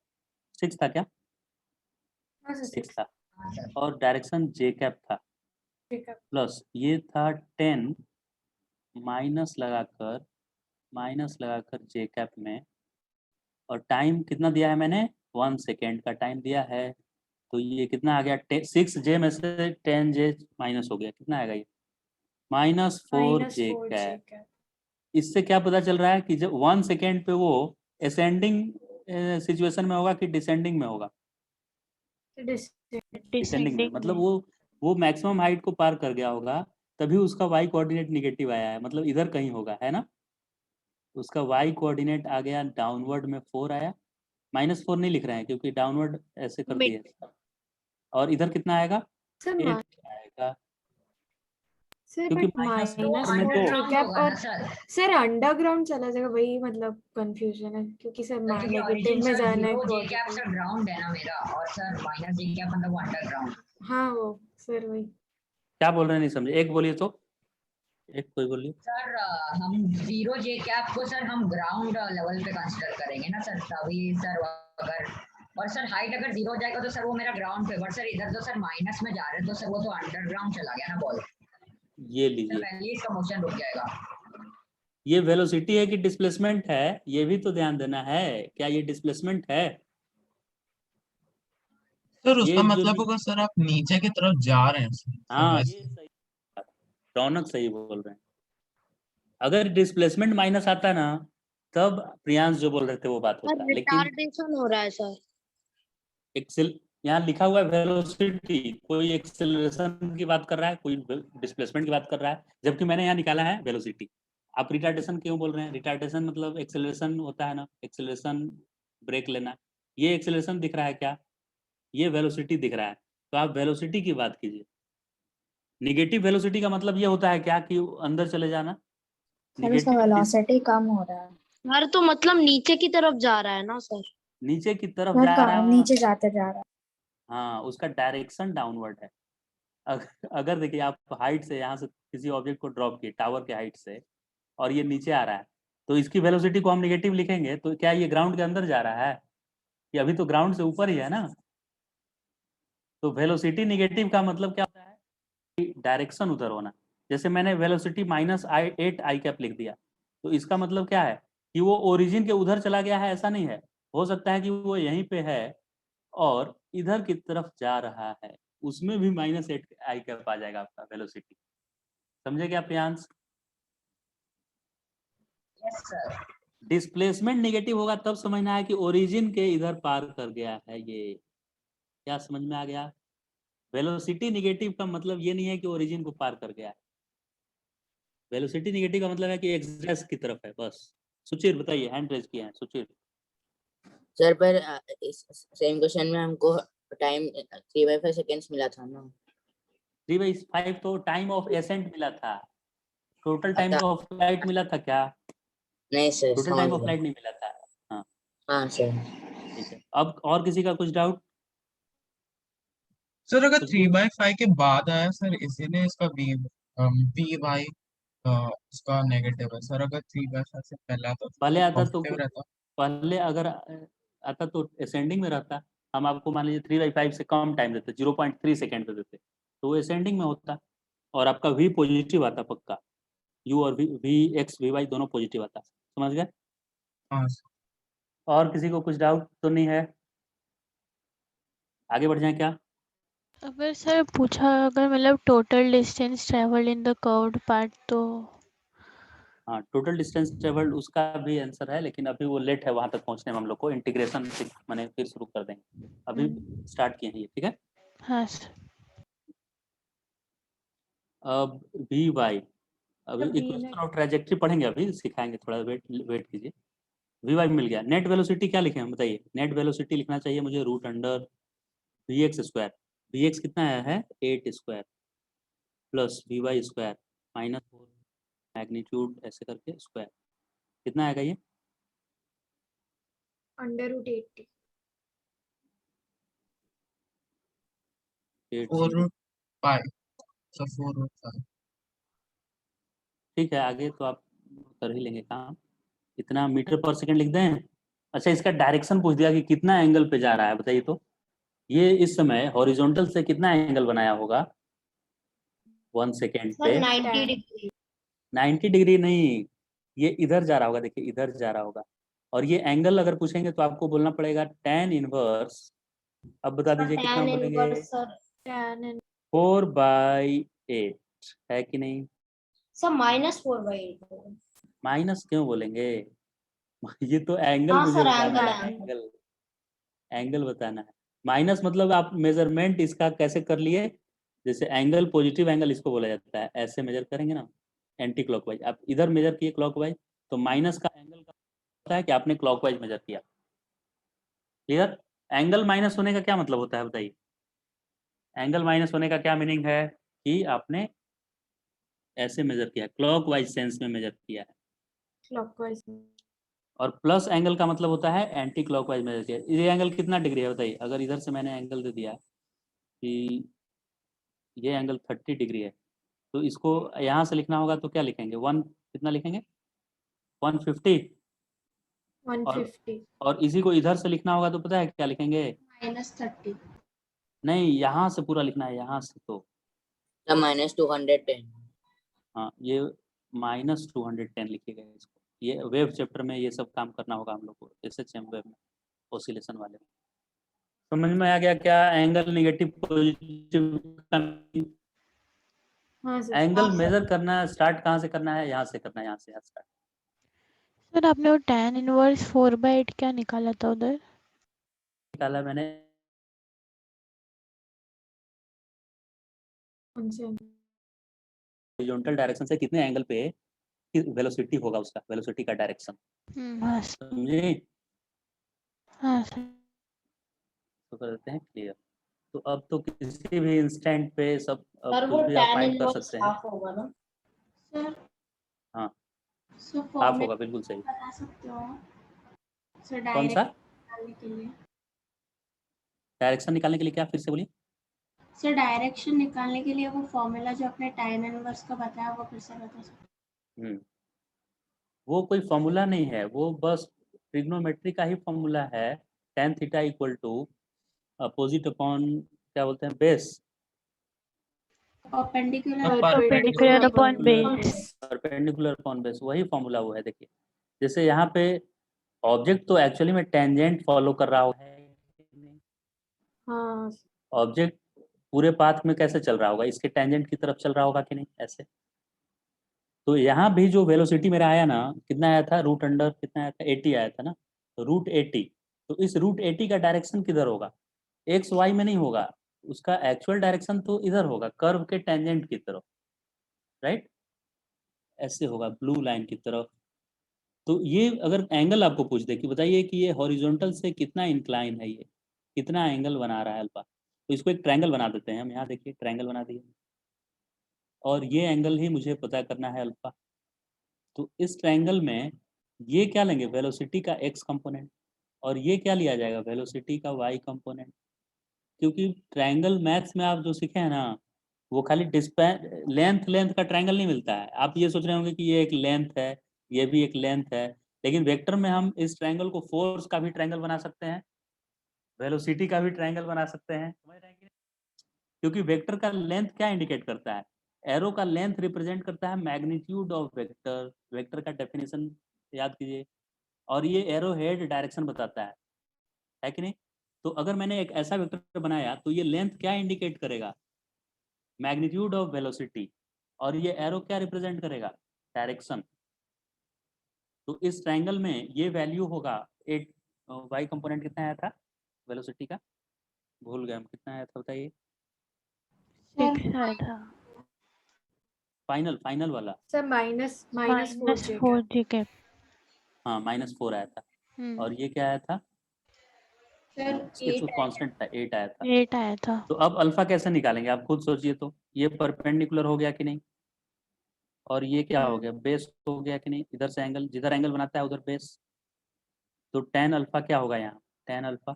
6 था क्या? हाँ सर 6 6 था, और डायरेक्शन जे कैप था, ठीक है। प्लस ये था 10 माइनस लगाकर जे कैप में, और टाइम कितना दिया है मैंने? 1 सेकेंड का टाइम दिया है। तो ये कितना आ गया? 6J में से 10J माइनस हो गया, कितना आएगा ये? -4J -4 cap. ठीक है। इससे क्या पता चल रहा है कि जब 1 सेकेंड पे वो असेंडिंग सिचुएशन में होगा कि डिसेंडिंग में होगा? डिसेंडिंग में, मतलब वो मैक्सिमम हाइट को पार कर गया होगा, तभी उसका वाई कोऑर्डिनेट निगेटिव आया है, मतलब इधर कहीं होगा, है ना? उसका वाई कोऑर्डिनेट आ गया डाउनवर्ड में 4 आया, -4 नहीं लिख रहे हैं क्योंकि डाउनवर्ड ऐसे कर दिए। और इधर कितना आएगा? सर 8 आएगा, सर क्योंकि बट -4 में तो अंडरग्राउंड कैप होगा ना और सर, सर अंडरग्राउंड चला जाएगा, वही मतलब कंफ्यूजन है क्योंकि सर क्योंकि नेगेटिव origin में सर जाना है 0 जे कैप कोऑर्डिनेट। सर ग्राउंड है ना मेरा, और सर माइनस जे कैप मतलब अंडरग्राउंड। हाँ वो सर वही। क्या बोल रहे हैं नहीं समझे, एक बोलिए तो, एक कोई बोलिए। सर हम 0 जे कैप को सर हम ग्राउंड लेवल पे कंसीडर करेंगे ना सर, तभी सर अगर, और सर हाइट अगर 0 हो जाएगा तो सर वो मेरा ग्राउंड पे, बट सर इधर तो सर माइनस में जा रहे हैं तो सर वो तो अंडरग्राउंड चला गया ना बॉल, ये सर लीजिए, पहले ही इसका मोशन रुक जाएगा। ये वेलोसिटी है कि डिस्प्लेसमेंट है, ये भी तो ध्यान देना है। क्या ये डिस्प्लेसमेंट है? सर ये उसका जो मतलब होगा सर आप नीचे की तरफ जा रहे हैं सर हाँ ये वैसे। सही, रौनक सही बोल रहे हैं। अगर डिस्प्लेसमेंट माइनस आता ना, तब प्रियांश जो बोल रहे थे वो बात होता, लेकिन रिटार्डेशन हो रहा है सर। एक्सेल यहाँ लिखा हुआ है वेलोसिटी, कोई एक्सेलरेशन की बात कर रहा है, कोई डिस्प्लेसमेंट की बात कर रहा है, जबकि मैंने यहाँ निकाला है वेलोसिटी। आप रिटार्डेशन क्यों बोल रहे हैं? रिटार्डेशन मतलब एक्सेलरेशन होता है ना, एक्सेलरेशन ब्रेक लेना। ये एक्सेलरेशन दिख रहा है क्या? ये वेलोसिटी दिख रहा है, तो आप वेलोसिटी की बात कीजिए। निगेटिव वेलोसिटी का मतलब ये होता है क्या कि अंदर चले जाना। सर उसका वेलोसिटी कम हो रहा है। सर तो मतलब नीचे की तरफ जा रहा है ना सर? नीचे की तरफ सर जा रहा है, नीचे जाते जा रहा है। हाँ उसका डायरेक्शन डाउनवर्ड है। अगर देखिए आप हाइट से यहाँ से किसी ऑब्जेक्ट को ड्रॉप किए टावर के हाइट से, और ये नीचे आ रहा है, तो इसकी वेलोसिटी को हम निगेटिव लिखेंगे, तो क्या ये ग्राउंड के अंदर जा रहा है? ये अभी तो ग्राउंड से ऊपर ही है ना। तो वेलोसिटी निगेटिव का मतलब क्या होता है कि डायरेक्शन उधर होना। जैसे मैंने वेलोसिटी -8 आई कैप लिख दिया, तो इसका मतलब क्या है कि वो ओरिजिन के उधर चला गया है, ऐसा नहीं है। हो सकता है कि वो यहीं पे है और इधर की तरफ जा रहा है, उसमें भी -8 आई कैप आ जाएगा आपका वेलोसिटी। समझे क्या Priyansh? Yes sir. Displacement negative होगा तब समझना है कि ओरिजिन के इधर पार कर गया है ये। क्या समझ में आ गया? वेलोसिटी निगेटिव का मतलब ये नहीं है कि ओरिजिन को पार कर गया है, वेलोसिटी निगेटिव का मतलब है कि एक्स डैश की तरफ है बस। सुचिर बताइए, हैंड रेज किया है सुचिर। सर पर इस सेम क्वेश्चन में हमको टाइम 3/5 सेकेंड्स मिला था ना। 3/5 तो टाइम ऑफ एसेंट मिला था, टोटल टाइम अच्छा। ऑफ फ्लाइट मिला था क्या? नहीं सर, टोटल समझ टाइम ऑफ गया। फ्लाइट नहीं मिला था। हाँ हाँ सर। ठीक है, अब और किसी का कुछ डाउट? सर अगर कुछ 3/5 के बाद आया सर, इसीलिए इसका बी बाई इसका नेगेटिव है सर। अगर 3/5 से पहले आता पहले तो आता तो पॉजिटिव रहता। पहले अगर आता तो असेंडिंग में रहता। हम आपको मान लीजिए 3/5 से कम टाइम देते, 0.3 सेकेंड पे देते, तो वो असेंडिंग में होता और आपका वी पॉजिटिव आता पक्का। यू और वी एक्स वी वाई दोनों पॉजिटिव आता। समझ गए? हाँ सर। और किसी को कुछ डाउट तो नहीं है? आगे बढ़ जाए क्या? अगर सर पूछा अगर मतलब total distance travelled in the curved part तो हाँ, टोटल डिस्टेंस ट्रेवल्ड उसका भी आंसर है, लेकिन अभी वो लेट है वहां तक पहुंचने में। हम लोग को इंटीग्रेशन मैंने फिर शुरू कर देंगे, अभी स्टार्ट किए हैं ये, ठीक है। हाँ सर। अब वी वाई, अभी तो इक्वेशन ऑफ ट्रेजेक्ट्री पढ़ेंगे, अभी सिखाएंगे, थोड़ा वेट कीजिए। वी वाई मिल गया। नेट वेलोसिटी क्या लिखें हम बताइए? नेट वेलोसिटी लिखना चाहिए मुझे root under v x square. V x कितना आया है 8 square plus v y square -4 magnitude ऐसे करके स्क्वायर। कितना आएगा ये? √80। 4√5 सर, 4√5। ठीक है, आगे तो आप कर ही लेंगे काम। इतना मीटर पर सेकंड लिख दें। अच्छा, इसका डायरेक्शन पूछ दिया कि कितना एंगल पे जा रहा है बताइए तो। ये इस समय हॉरिजॉन्टल से कितना एंगल बनाया होगा 1 सेकेंड पे? 90 डिग्री। 90 डिग्री नहीं, ये इधर जा रहा होगा, देखिए इधर जा रहा होगा। और ये एंगल अगर पूछेंगे तो आपको बोलना पड़ेगा tan इनवर्स। अब बता दीजिए कितना tan बोलेंगे? Inverse sir. tan 4/8 है कि नहीं? सर -4/8। माइनस क्यों बोलेंगे? ये तो एंगल हाँ मुझे सर, बताना एंगल है, एंगल। एंगल एंगल बताना है। माइनस मतलब आप मेजरमेंट इसका कैसे कर लिए? जैसे एंगल, पॉजिटिव एंगल इसको बोला जाता है, ऐसे मेजर करेंगे ना एंटी क्लॉकवाइज। आप इधर मेजर किए क्लॉकवाइज, तो माइनस का एंगल का होता है कि आपने क्लॉकवाइज मेजर किया। क्लियर? एंगल माइनस होने का क्या मतलब होता है बताइए? एंगल माइनस होने का क्या मीनिंग है कि आपने ऐसे मेजर किया, क्लॉकवाइज सेंस में मेजर किया है। clockwise। और प्लस एंगल का मतलब होता है एंटी क्लॉकवाइज मेजर किया। ये एंगल कितना डिग्री है बताइए? अगर इधर से मैंने एंगल दे दिया कि ये एंगल 30 डिग्री है, तो इसको यहाँ से लिखना होगा तो क्या लिखेंगे? 1 कितना लिखेंगे? 150। 150। और इसी को इधर से लिखना होगा तो पता है क्या लिखेंगे? -30। नहीं, यहाँ से पूरा लिखना है, यहाँ से तो। सर -210। हाँ, ये -210 लिखिएगा इसको। ये वेव चैप्टर में ये सब काम करना होगा हम लोग को, SHM वेव में, ऑसिलेशन वाले में। समझ में आ गया क्या? एंगल नेगेटिव पॉजिटिव हाँ सर। एंगल मेजर करना स्टार्ट कहाँ से करना है? यहाँ से करना है, यहाँ से स्टार्ट। सर आपने वो tan इनवर्स 4/8 क्या निकाला था उधर? निकाला मैंने उनसे हॉरिजॉन्टल डायरेक्शन से कितने एंगल पे वेलोसिटी होगा, उसका वेलोसिटी का डायरेक्शन। हाँ सर। समझे? हाँ सर। तो कर देते हैं क्लियर। तो अब तो किसी भी इंस्टेंट पे सब अब सर वो कुछ भी आप tan फाइंड कर इनवर्स सकते हैं। हाफ होगा ना सर? हाँ, सर हाफ फॉर्मेट होगा, बिल्कुल सही। बता सकते हो आप? सर कौन सा डायरेक्शन निकालने के लिए। डायरेक्शन निकालने के लिए? क्या फिर से बोलिए? सर डायरेक्शन निकालने के लिए वो फॉर्मूला जो आपने tan इनवर्स का बताया वो फिर से बता सकते वो कोई फॉर्मूला नहीं है, वो बस ट्रिग्नोमेट्री का ही फॉर्मूला है। tan theta equal to opposite upon क्या बोलते हैं, बेस। हो? Perpendicular perpendicular upon base. Perpendicular upon base, वही फॉर्मूला वो है। देखिए जैसे यहाँ पे ऑब्जेक्ट तो एक्चुअली में टेंजेंट फॉलो कर रहा है, हाँ ऑब्जेक्ट पूरे पाथ में कैसे चल रहा होगा? इसके टेंजेंट की तरफ चल रहा होगा कि नहीं? ऐसे। तो यहाँ भी जो वेलोसिटी मेरा आया ना, कितना आया था? रूट अंडर कितना आया था? 80 आया था ना, तो √80। तो इस √80 का डायरेक्शन किधर होगा? एक्स वाई में नहीं होगा, उसका एक्चुअल डायरेक्शन तो इधर होगा, कर्व के टेंजेंट की तरफ, राइट। ऐसे होगा ब्लू लाइन की तरफ। तो ये अगर एंगल आपको पूछ दे कि बताइए कि ये हॉरिजॉन्टल से कितना इंक्लाइन है, ये कितना एंगल बना रहा है अल्फा, तो इसको एक ट्रायंगल बना देते हैं हम। यहाँ देखिए ट्रायंगल बना दिए, और ये एंगल ही मुझे पता करना है अल्फा। तो इस ट्रायंगल में ये क्या लेंगे, वेलोसिटी का एक्स कंपोनेंट, और ये क्या लिया जाएगा, वेलोसिटी का वाई कंपोनेंट। क्योंकि ट्रायंगल मैथ्स में आप जो सीखे हैं ना, वो खाली डिस्पेंस लेंथ लेंथ का ट्रायंगल नहीं मिलता है। आप ये सोच रहे होंगे कि ये एक लेंथ है, ये भी एक लेंथ है, लेकिन वेक्टर में हम इस ट्रायंगल को फोर्स का भी ट्रायंगल बना सकते हैं, वेलोसिटी का भी ट्रायंगल बना सकते हैं, समझ रहे हैं कि नहीं? क्योंकि वेक्टर का लेंथ क्या इंडिकेट करता है, एरो का लेंथ रिप्रेजेंट करता है मैग्नीट्यूड ऑफ वेक्टर। वेक्टर का डेफिनेशन याद कीजिए, और ये एरो हेड डायरेक्शन बताता है कि नहीं? तो अगर मैंने एक ऐसा वेक्टर बनाया तो ये लेंथ क्या इंडिकेट करेगा, मैग्नीट्यूड ऑफ वेलोसिटी, और ये एरो क्या रिप्रेजेंट करेगा, डायरेक्शन। तो इस ट्रायंगल में ये वैल्यू होगा 8, वाई कंपोनेंट कितना आया था वेलोसिटी का, भूल गए हम, कितना आया था बताइए, 6 आया था। फाइनल वाला। सर माइनस माइनस फोर जे -4 जी के। हाँ -4 आया था, और ये क्या आया था, सर इसको कांस्टेंट था, 8 आया था। 8 आया था। तो अब अल्फा कैसे निकालेंगे आप खुद सोचिए, तो ये परपेंडिकुलर हो गया कि नहीं, और ये क्या हो गया, बेस हो गया कि नहीं, इधर से एंगल, जिधर एंगल बनाता है उधर बेस। तो tan अल्फा क्या होगा यहाँ, tan अल्फा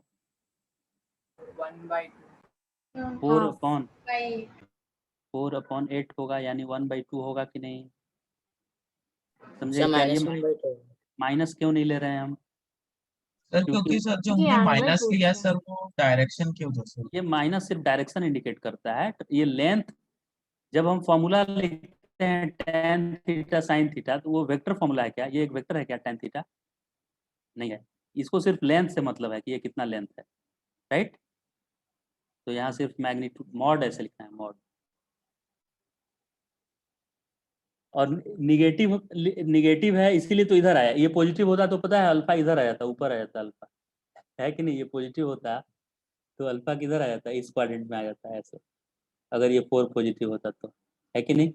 4/8 होगा, यानी 1/2 होगा कि नहीं, समझे सर क्या? ये -1/2। माइनस क्यों नहीं ले रहे हैं हम, सर क्योंकि क्योंकि सर जो क्योंकि हमने angle माइनस पूछ लिया रहे हैं। सर वो डायरेक्शन की वजह से। ये माइनस सिर्फ डायरेक्शन इंडिकेट करता है। ये लेंथ, जब हम फॉर्मूला लिखते हैं tan थीटा sin थीटा, तो वो वेक्टर फॉर्मूला है क्या, ये एक वेक्टर है क्या tan थीटा, नहीं है। इसको सिर्फ लेंथ से मतलब है कि ये कितना लेंथ है, राइट। तो यहाँ सिर्फ मैग्नीट्यूड मॉड ऐसे लिखना है, मॉड। और निगेटिव है इसीलिए तो इधर आया, ये पॉजिटिव होता तो पता है अल्फा इधर आ जाता, ऊपर आ जाता अल्फा, है कि नहीं। ये पॉजिटिव होता तो अल्फा किधर आ जाता, इस क्वाड्रेंट में आ जाता है ऐसे, अगर ये 4 पॉजिटिव होता तो, है कि नहीं।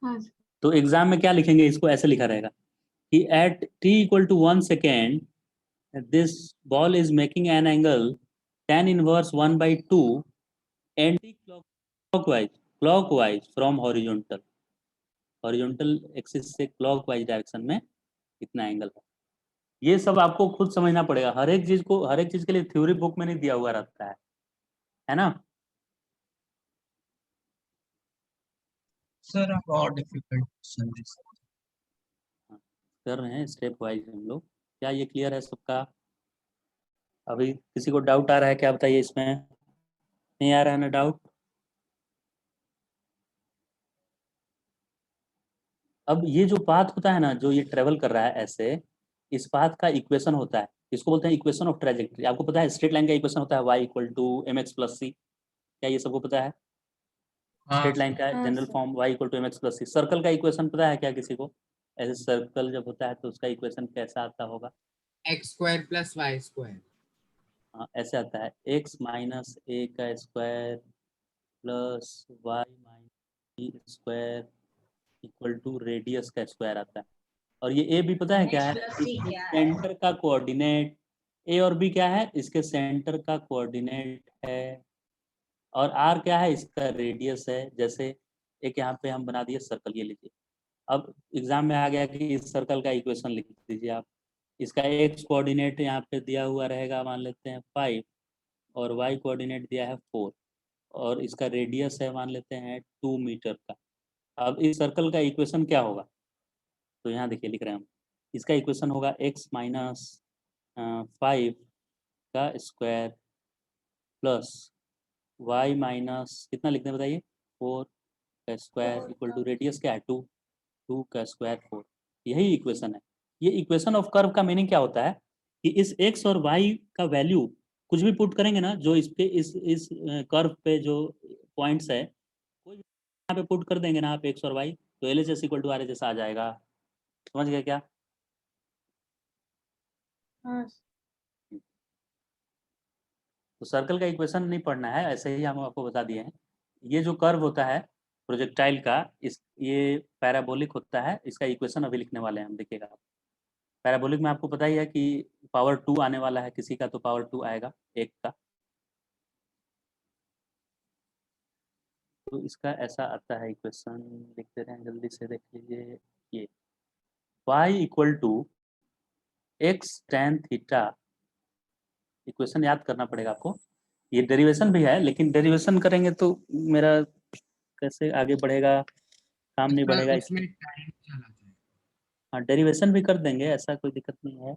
हाँ तो एग्जाम में क्या लिखेंगे, इसको ऐसे लिखा रहेगा कि at t = 1 second this ball is making an angle tan inverse 1/2 anti-clockwise from horizontal axis से क्लॉकवाइज डायरेक्शन में कितना एंगल है। ये सब आपको खुद समझना पड़ेगा, हर एक चीज के लिए थ्योरी बुक में नहीं दिया हुआ रहता है ना। सर आप और डिफिकल्ट क्वेश्चन दे सकते कर रहे हैं स्टेप वाइज हम लोग। क्या ये क्लियर है सबका? अभी किसी को डाउट आ रहा है क्या, बताइए, इसमें नहीं आ रहा है ना डाउट? अब ये जो पाथ होता है ना, जो ये ट्रेवल कर रहा है ऐसे, इस पाथ का इक्वेशन होता है, इसको बोलते हैं इक्वेशन ऑफ ट्रेजेक्टरी। आपको पता है स्ट्रेट लाइन का इक्वेशन होता है y = mx + c, क्या ये सबको पता है? हाँ स्ट्रेट लाइन सर। का general form y = mx + c। Circle का इक्वेशन पता है क्या किसी को? ऐसे सर्कल जब होता है तो उसका इक्वेशन कैसा आता होगा? x² + y²। हाँ, ऐसे आता है x - a का square plus y - b square equal to radius का स्क्वायर आता है। और ये ए बी पता है क्या है, x + c इसके क्या है? सेंटर का कोऑर्डिनेट। ए और बी क्या है, इसके सेंटर का कोऑर्डिनेट है, और आर क्या है, इसका रेडियस है। जैसे एक यहाँ पे हम बना दिए सर्कल, ये लीजिए। अब एग्जाम में आ गया कि इस सर्कल का इक्वेशन लिख दीजिए आप। इसका एक्स कोऑर्डिनेट यहाँ पे दिया हुआ रहेगा, मान लेते हैं 5, और वाई कोऑर्डिनेट दिया है 4, और इसका रेडियस है मान लेते हैं 2 मीटर का। अब इस सर्कल का इक्वेशन क्या होगा, तो यहाँ देखिए लिख रहे हैं हम, इसका इक्वेशन होगा x - 5 का स्क्वायर प्लस y माइनस कितना लिखते हैं बताइए, 4 का स्क्वायर इक्वल टू रेडियस क्या है 2, 2 का स्क्वायर 4। यही इक्वेशन है। ये इक्वेशन ऑफ कर्व का मीनिंग क्या होता है कि इस x और y का वैल्यू कुछ भी पुट करेंगे ना, जो इस पे इस कर्व पे जो पॉइंट्स है, कोई भी यहाँ पे पुट कर देंगे ना आप x और y, तो LHS = RHS आ जाएगा। समझ गए क्या? हाँ तो सर्कल का इक्वेशन नहीं पढ़ना है, ऐसे ही हम आपको बता दिए हैं। ये जो कर्व होता है प्रोजेक्टाइल का इस ये पैराबोलिक होता है, इसका इक्वेशन अभी लिखने वाले हैं हम, देखिएगा। पैराबोलिक में आपको पता ही है कि पावर 2 आने वाला है, किसी का तो पावर 2 आएगा एक का, तो इसका ऐसा आता है इक्वेशन, लिखते रहें जल्दी से, देख लीजिए। ये y equal to x tan theta, equation याद करना पड़ेगा आपको। ये डेरिवेशन भी है, लेकिन डेरिवेशन करेंगे तो मेरा कैसे आगे बढ़ेगा, काम नहीं बढ़ेगा उसमें इसमें। टाइम चला जाएगा। हाँ, डेरिवेशन भी कर देंगे, ऐसा कोई दिक्कत नहीं है।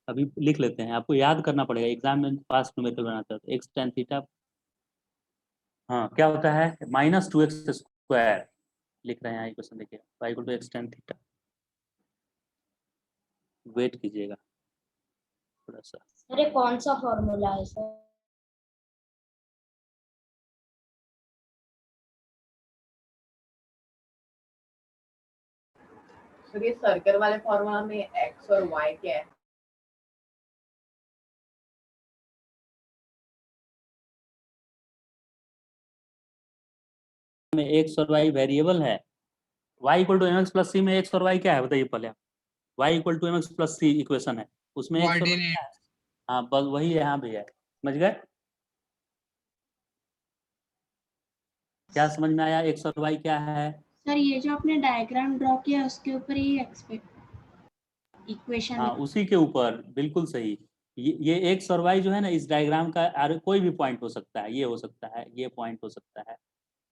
अभी लिख लेते हैं, आपको याद करना पड़ेगा, एग्जाम में पास न्यूमेरिकल बनाते हो तो एक्स टेन थीटा, हाँ क्या होता है, -2x² लिख रहे हैं यहाँ इक्वेशन, देखिए y equal to x tan theta. Wait कीजिएगा थोड़ा सा। अरे कौन सा फॉर्मूला है सर? सर ये सर्कल वाले फॉर्मूला में एक्स और वाई क्या है? में एक्स और वाई वेरिएबल है, y equal to mx plus c में एक्स और वाई क्या है बताइए पहले आप। y equal to mx plus c equation है, उसमें एक्स और वाई क्या है? हाँ बस वही यहाँ भी है, समझ गए? क्या समझ में आया, एक्स और वाई क्या है? सर ये जो आपने डायग्राम ड्रॉ किया उसके ऊपर ही एक्सपेक्ट इक्वेशन हाँ उसी के ऊपर, बिल्कुल सही। ये एक्स और वाई जो है ना, इस डायग्राम का कोई भी पॉइंट हो सकता है, ये हो सकता है, ये पॉइंट हो सकता है,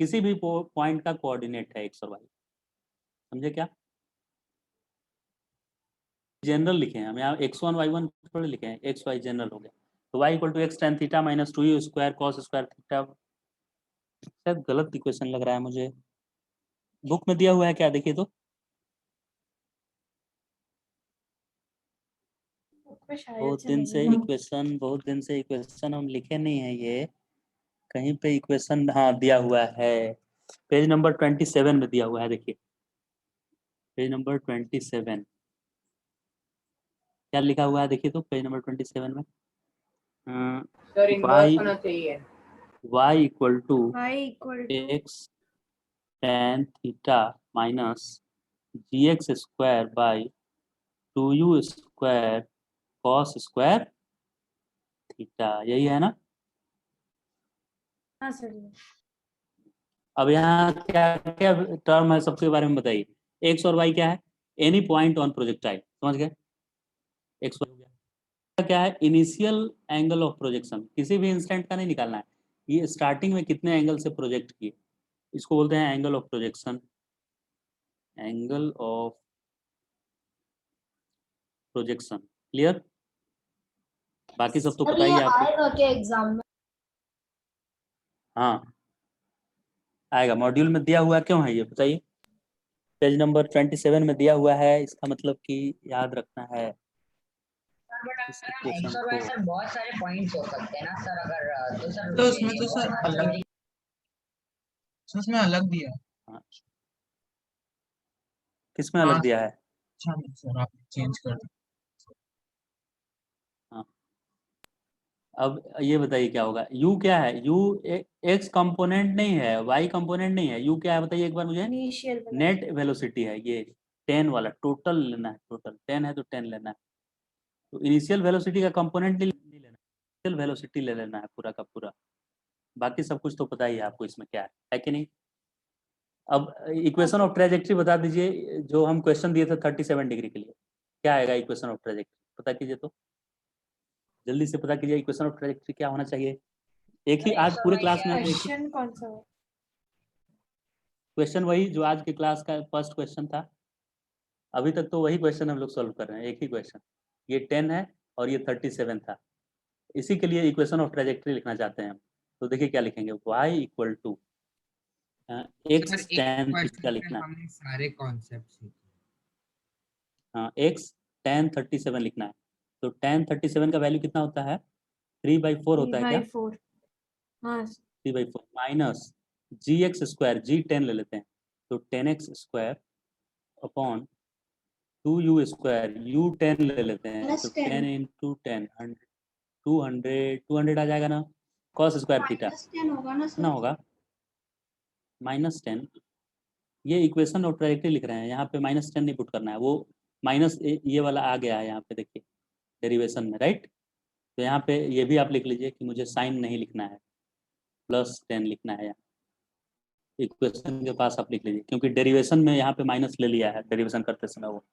किसी भी पॉइंट का कोऑर्डिनेट है एक्स और वाई, समझे क्या? जनरल लिखे हैं हम यहाँ, x1 y1 थोड़े लिखे हैं, एक्स वाई जनरल हो गया। तो y equal to x tan theta minus 2u square cos square theta, शायद गलत इक्वेशन लग रहा है मुझे, बुक में दिया हुआ है क्या, देखिए तो। बहुत दिन से इक्वेशन हम लिखे नहीं है, ये कहीं पे इक्वेशन हाँ दिया हुआ है, पेज नंबर 27 में दिया हुआ है, देखिए पेज नंबर 27 क्या लिखा हुआ है, देखिए तो पेज नंबर 27 में सर इनवर्स होना चाहिए। y equal to y x tan theta minus gx square by 2u square cos square theta, यही है ना? हाँ सर। अब यहाँ क्या क्या टर्म है सबके बारे में बताइए। एक्स और वाई क्या है, एनी पॉइंट ऑन प्रोजेक्टाइल, समझ गए? एक्स हो गया, क्या है, इनिशियल एंगल ऑफ प्रोजेक्शन, किसी भी इंस्टेंट का नहीं निकालना है, ये स्टार्टिंग में कितने एंगल से प्रोजेक्ट किए, इसको बोलते हैं angle of projection, angle of projection, clear? बाकी सब तो पता ही है आपको। आएगा क्या एग्जाम में? हाँ आएगा, मॉड्यूल में दिया हुआ क्यों है ये बताइए, पेज नंबर 27 में दिया हुआ है, इसका मतलब कि याद रखना है इस इक्वेशन एक्स और वाई सर बहुत सारे पॉइंट्स हो सकते हैं ना सर, अगर तो सर तो उसमें तो सर अलग, उसमें अलग दिया है। हाँ। किसमें अलग दिया है? अच्छा सर आप चेंज कर दो। हाँ अब ये बताइए क्या होगा, u क्या है, u x कंपोनेंट नहीं है, y कंपोनेंट नहीं है, u क्या है बताइए एक बार मुझे। नेट वेलोसिटी है, ये 10 वाला टोटल लेना है, टोटल 10 है तो 10 लेना है, तो इनिशियल वेलोसिटी का कंपोनेंट नहीं लेना, इनिशियल वेलोसिटी ले लेना है पूरा का पूरा, बाकी सब कुछ तो पता ही है आपको इसमें क्या है कि नहीं। अब इक्वेशन ऑफ ट्रेजेक्ट्री बता दीजिए, जो हम क्वेश्चन दिए थे 37 डिग्री के लिए, क्या आएगा इक्वेशन ऑफ ट्रेजेक्ट्री, पता कीजिए तो, जल्दी से पता कीजिए इक्वेशन ऑफ ट्रेजेक्ट्री क्या होना चाहिए। एक ही आज पूरे क्लास में क्वेश्चन कौन सा है? क्वेश्चन वही जो आज के क्लास का फर्स्ट क्वेश्चन था, अभी तक तो वही क्वेश्चन हम लोग सॉल्व कर रहे हैं, एक ही क्वेश्चन, ये 10 है और ये 37 था, इसी के लिए इक्वेशन ऑफ ट्रेजेक्ट्री लिखना चाहते हैं हम। तो देखिए क्या लिखेंगे, y equal to x tan theta लिखना है, हमने सारे कॉन्सेप्ट सीखे। हाँ x tan 37 लिखना है, तो tan 37 का वैल्यू कितना होता है, 3/4 होता है क्या? 3/4 हाँ 3/4 माइनस gx स्क्वायर, g 10 ले लेते हैं, तो 10x square upon 2u square, u 10 ले लेते हैं, तो 10 इंटू 10 200 आ जाएगा ना, cos स्क्वायर थीटा -10 होगा ना सर? ना होगा -10 ये इक्वेशन और ट्रैजेक्टरी लिख रहे हैं, यहाँ पे -10 नहीं पुट करना है, वो माइनस ये वाला आ गया है यहाँ पे, देखिए डेरिवेशन में, राइट। तो यहाँ पे ये भी आप लिख लीजिए कि मुझे साइन नहीं लिखना है, +10 लिखना है यहाँ इक्वेशन के पास, आप लिख लीजिए, क्योंकि डेरिवेशन में यहाँ पे माइनस ले लिया है डेरिवेशन करते समय वो।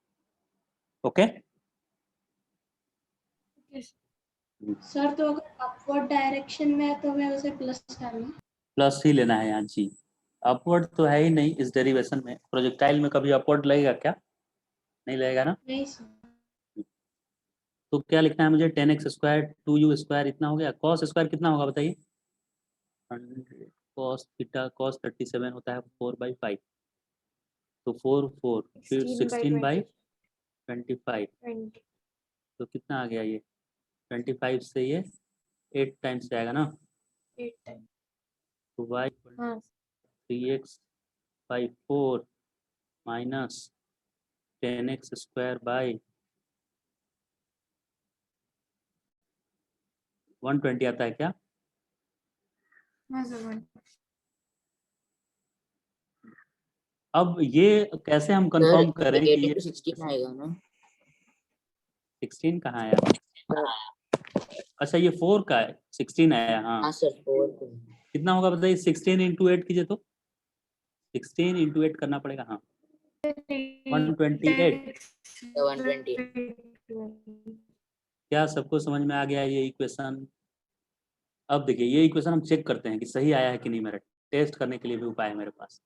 ओके सर तो अगर अपवर्ड डायरेक्शन में है तो मैं उसे प्लस डालूं? प्लस ही लेना है यहाँ जी। अपवर्ड तो है ही नहीं इस डेरिवेशन में, प्रोजेक्टाइल में कभी अपवर्ड लगेगा क्या? नहीं लगेगा ना। नहीं सर। तो क्या लिखना है मुझे, 10x² 2u² इतना हो गया। कॉस स्क्वायर कितना होगा बताइए, cos थीटा cos 37 होता है 4/5, तो 4 फिर 16/25, तो कितना आ गया ये 25 से ये 8 टाइम्स जाएगा ना, 8 टाइम। तो y हाँ 3x/4 माइनस 10x² 120 आता है क्या? हाँ सर। अब ये कैसे हम कंफर्म करें कि ये 16 आएगा ना? 16 कहाँ आया? अच्छा ये 4 का है, 16 आया। हाँ सर 4 कितना होगा बताइए, 16 × 8 कीजिए तो 16 × 8 करना पड़ेगा। हाँ 128। क्या सबको समझ में आ गया ये इक्वेशन? अब देखिए ये इक्वेशन हम चेक करते हैं कि सही आया है कि नहीं, मेरा टेस्ट करने के लिए भी उपाय है मेरे पास।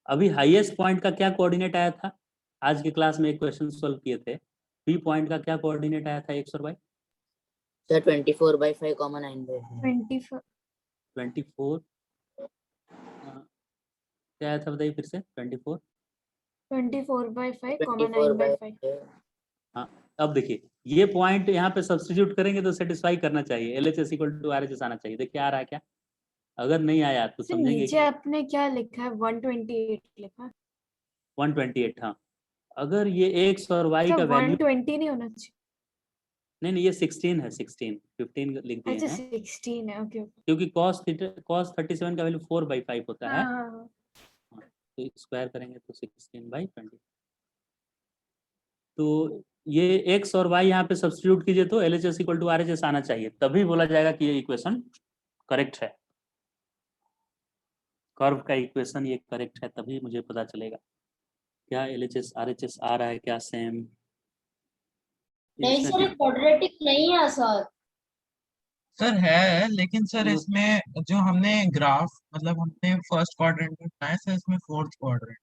अभी हाईएस्ट पॉइंट का क्या कोऑर्डिनेट आया था? आज की क्लास में एक क्वेश्चन सॉल्व किए थे, बी पॉइंट का क्या कोऑर्डिनेट आया था x और y? सर 24/5, 9/5। 24 क्या आया था बताइए फिर से? 24 24/5, 9/5। हाँ अब देखिए ये पॉइंट यहाँ पे सब्स्टिट्यूट करेंगे तो सेटिस्फाई करना चाहिए, LHS = RHS आना चाहिए। देखिए आ रहा है क्या? अगर नहीं आया तो समझेंगे नीचे आपने क्या लिखा है? 128 लिखा है। 128। हाँ अगर ये x और y का वैल्यू 120 नहीं होना चाहिए। नहीं ये 16 है, 15 लिख दिए अच्छा हैं 16 है, ओके ओके। क्योंकि cos 37 का वैल्यू 4/5 होता है। हाँ। तो स्क्वायर करेंगे तो 16/20। तो ये x और y यहाँ पे सब्स्टिट्यूट कीजिए तो LHS = RHS आना चाहिए, तभी बोला जाएगा कि ये इक्वेशन करेक्ट है। कर्व का इक्वेशन ये करेक्ट है, तभी मुझे पता चलेगा क्या LHS RHS आ रहा है क्या सेम। नहीं सर क्वाड्रेटिक नहीं है सर। सर है, लेकिन सर इसमें जो हमने ग्राफ मतलब हमने फर्स्ट क्वाड्रेंट में बनाया सर, इसमें फोर्थ क्वाड्रेंट।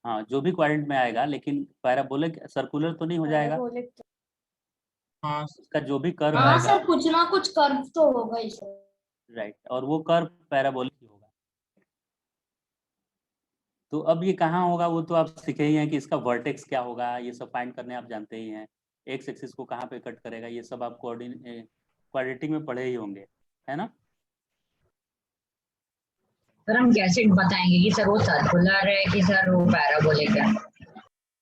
हाँ जो भी क्वाड्रेंट में आएगा, लेकिन पैराबोलिक सर्कुलर तो नहीं हो जाएगा। हाँ उसका जो भी कर्व हाँ आएगा, सर कुछ ना कुछ कर्व तो होगा ही सर। राइट, और वो कर्व पैराबोलिक ही होगा। तो अब ये कहाँ होगा वो तो आप सीखे ही हैं कि इसका वर्टेक्स क्या होगा, ये सब फाइंड करने आप जानते ही हैं। एक्स एक्सिस को कहाँ पे कट करेगा, ये सब आप क्वाड्रेटिक में पढ़े ही होंगे, है ना। सर हम कैसे बताएंगे कि सर वो सर्कुलर है कि सर वो पैराबोलिक है?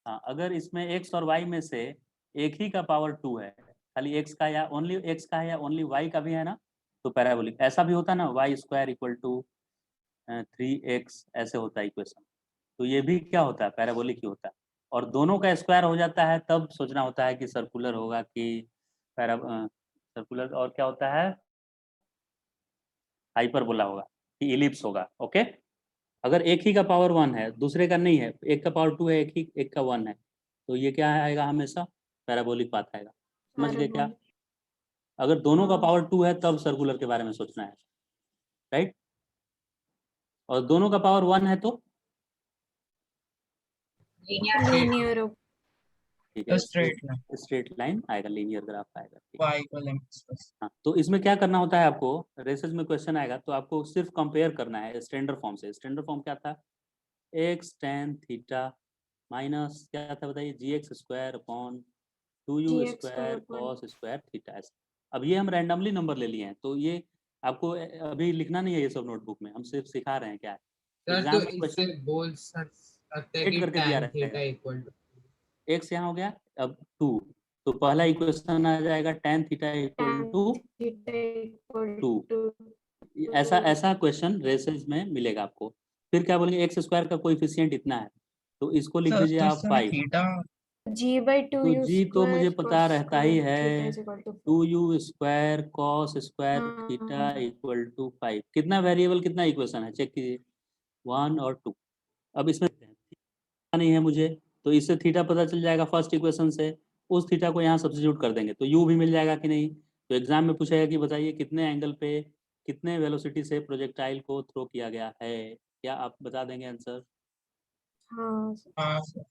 हाँ अगर इसमें x और y में से एक ही का पावर 2 है, खाली x का या ओनली x का है या ओनली y का भी है ना, तो पैराबोलिक। ऐसा भी होता ना y² = 3x, ऐसे होता है इक्वेशन। तो ये भी क्या होता है, पैराबोलिक ही होता है। और दोनों का स्क्वायर हो जाता है तब सोचना होता है कि सर्कुलर होगा कि सर्कुलर, और क्या होता है, हाइपरबोला होगा कि इलिप्स होगा। ओके अगर एक ही का पावर 1 है दूसरे का नहीं है, एक का पावर 2 है एक का 1 है, तो ये क्या आएगा, हमेशा पैराबोलिक पाथ आएगा। समझ गए क्या? अगर दोनों का पावर 2 है तब सर्कुलर के बारे में सोचना है, राइट। और दोनों का पावर 1 है तो लीनियर, ठीक है, स्ट्रेट स्ट्रेट लाइन आएगा, लीनियर ग्राफ आएगा। हाँ तो इसमें क्या करना होता है आपको, रेसेस में क्वेश्चन आएगा तो आपको सिर्फ कंपेयर करना है स्टैंडर्ड फॉर्म से। स्टैंडर्ड फॉर्म क्या था, x tan थीटा माइनस क्या था बताइए, gx² / 2u² cos² थीटा। अब ये हम रैंडमली नंबर ले लिए हैं, तो ये आपको अभी लिखना नहीं है ये सब नोटबुक में, हम सिर्फ सिखा रहे हैं क्या है। सर तो इससे बोल सकते हैं कि tan थीटा = x यहाँ हो गया, अब 2, तो पहला इक्वेशन आ जाएगा tan थीटा = 2। ऐसा क्वेश्चन रेसेस में मिलेगा आपको। फिर क्या बोलेंगे, एक्स स्क्वायर का कोएफिशिएंट इतना है, तो इसको लिख सर दीजिए तो आप सर 5। थीटा g/2 तो u जी तो मुझे square पता cos रहता ही square है, theta is equal to 2u square cos square theta हाँ इक्वल टू 5। कितना वेरिएबल, कितना इक्वेशन है, चेक कीजिए, 1 और 2। अब इसमें थीटा नहीं है मुझे, तो इससे थीटा पता चल जाएगा फर्स्ट इक्वेशन से, उस थीटा को यहाँ सब्स्टिट्यूट कर देंगे तो u भी मिल जाएगा कि नहीं। तो एग्जाम में पूछेगा कि बताइए कितने एंगल पे कितने वेलोसिटी से प्रोजेक्टाइल को थ्रो किया गया है, क्या आप बता देंगे आंसर? हाँ हाँ सर।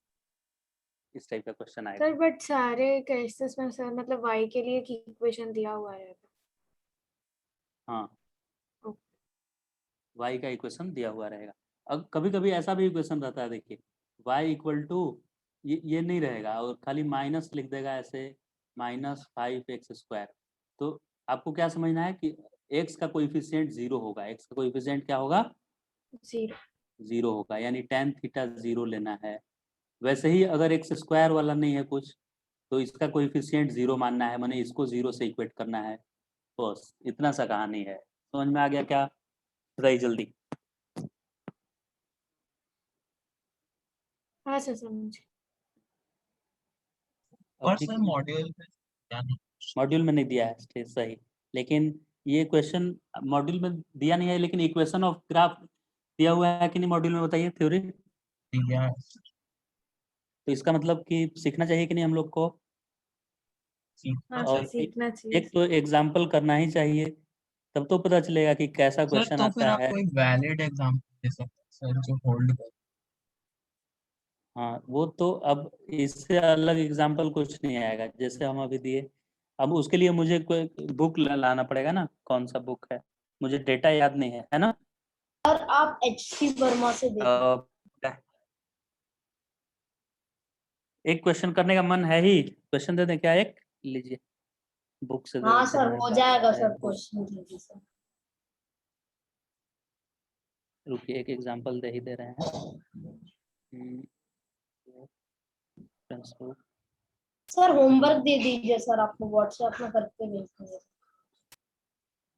इस टाइप का क्वेश्चन आएगा। सर बट सारे केसेस में सर मतलब y के लिए एक इक्वेशन दिया हुआ है। हाँ, ओके। y का इक्वेशन दिया हुआ रहेगा। अब कभी कभी ऐसा भी इक्वेशन रहता है, देखिए y इक्वल टू ये नहीं रहेगा और खाली माइनस लिख देगा ऐसे, -5x²। तो आपको क्या समझना है कि x का कोएफिशिएंट 0 होगा, x का कोएफिशिएंट क्या होगा, 0 होगा, यानी tan थीटा 0 लेना है। वैसे ही अगर x² वाला नहीं है कुछ, तो इसका कोएफिशिएंट 0 मानना है, माने इसको 0 से इक्वेट करना है। बस इतना सा कहानी है, समझ में आ गया क्या? बताइए जल्दी। हाँ सर समझ। और सर मॉड्यूल में क्या नहीं? मॉड्यूल में नहीं दिया है सही, लेकिन ये क्वेश्चन मॉड्यूल में दिया नहीं है, लेकिन इक्वेशन ऑफ ग्राफ दिया हुआ है कि नहीं मॉड्यूल में, बताइए थ्योरी। दिया है। तो इसका मतलब कि सीखना चाहिए कि नहीं हम लोग को, हाँ और सीखना चाहिए। एक तो एग्जाम्पल करना ही चाहिए, तब तो पता चलेगा कि कैसा सर क्वेश्चन तो फिर आता आप है। कोई वैलिड एग्जांपल दे सकते हैं सर जो होल्ड कर। हाँ वो तो अब इससे अलग एग्जाम्पल कुछ नहीं आएगा जैसे हम अभी दिए। अब उसके लिए मुझे कोई बुक लाना पड़ेगा ना, कौन सा बुक है, मुझे डेटा याद नहीं है ना। और आप HC वर्मा से देख एक क्वेश्चन करने का मन है ही, क्वेश्चन दे दें क्या, एक लीजिए बुक से दे हाँ देते हैं, सर मेरे हो पास जाएगा है सर बुक। क्वेश्चन दीजिए सर। रुकिए एक एग्जांपल दे ही दे रहे हैं। सर होमवर्क दे दीजिए सर, आपको व्हाट्सएप में करके भेज दूंगा।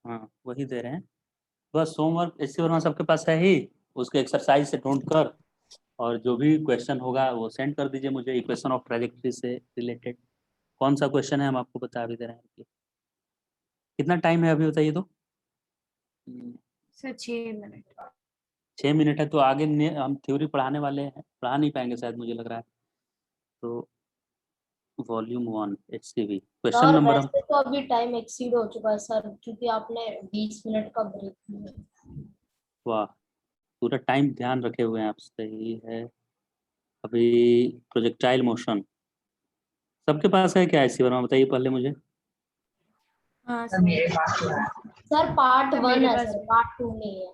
हाँ वही दे रहे हैं, बस होमवर्क एचसी वर्मा सबके पास है ही, उसके एक्सरसाइज से ढूंढ कर और जो भी क्वेश्चन होगा वो सेंड कर दीजिए मुझे, इक्वेशन ऑफ ट्रैजेक्टरी से रिलेटेड। कौन सा क्वेश्चन है हम आपको बता भी दे रहे हैं। कितना टाइम है अभी बताइए तो? Sir 6 minute. 6 मिनट है, तो आगे हम थ्योरी पढ़ाने वाले हैं, पढ़ा नहीं पाएंगे शायद मुझे लग रहा है। तो volume 1 HCV question sir number हम, वैसे तो अभी टाइम एक्सीड हो चुका है सर, क्योंकि आपने 20 मिनट का ब्रेक लिया। वाह पूरा टाइम ध्यान रखे हुए हैं आप, सही है। अभी प्रोजेक्टाइल मोशन सबके पास है क्या ऐसी वर्मा, बताइए पहले मुझे। हाँ सर सर मेरे पास तो है। सर पार्ट सर 1 मेरे है पास सर, भी। पार्ट 2 नहीं है।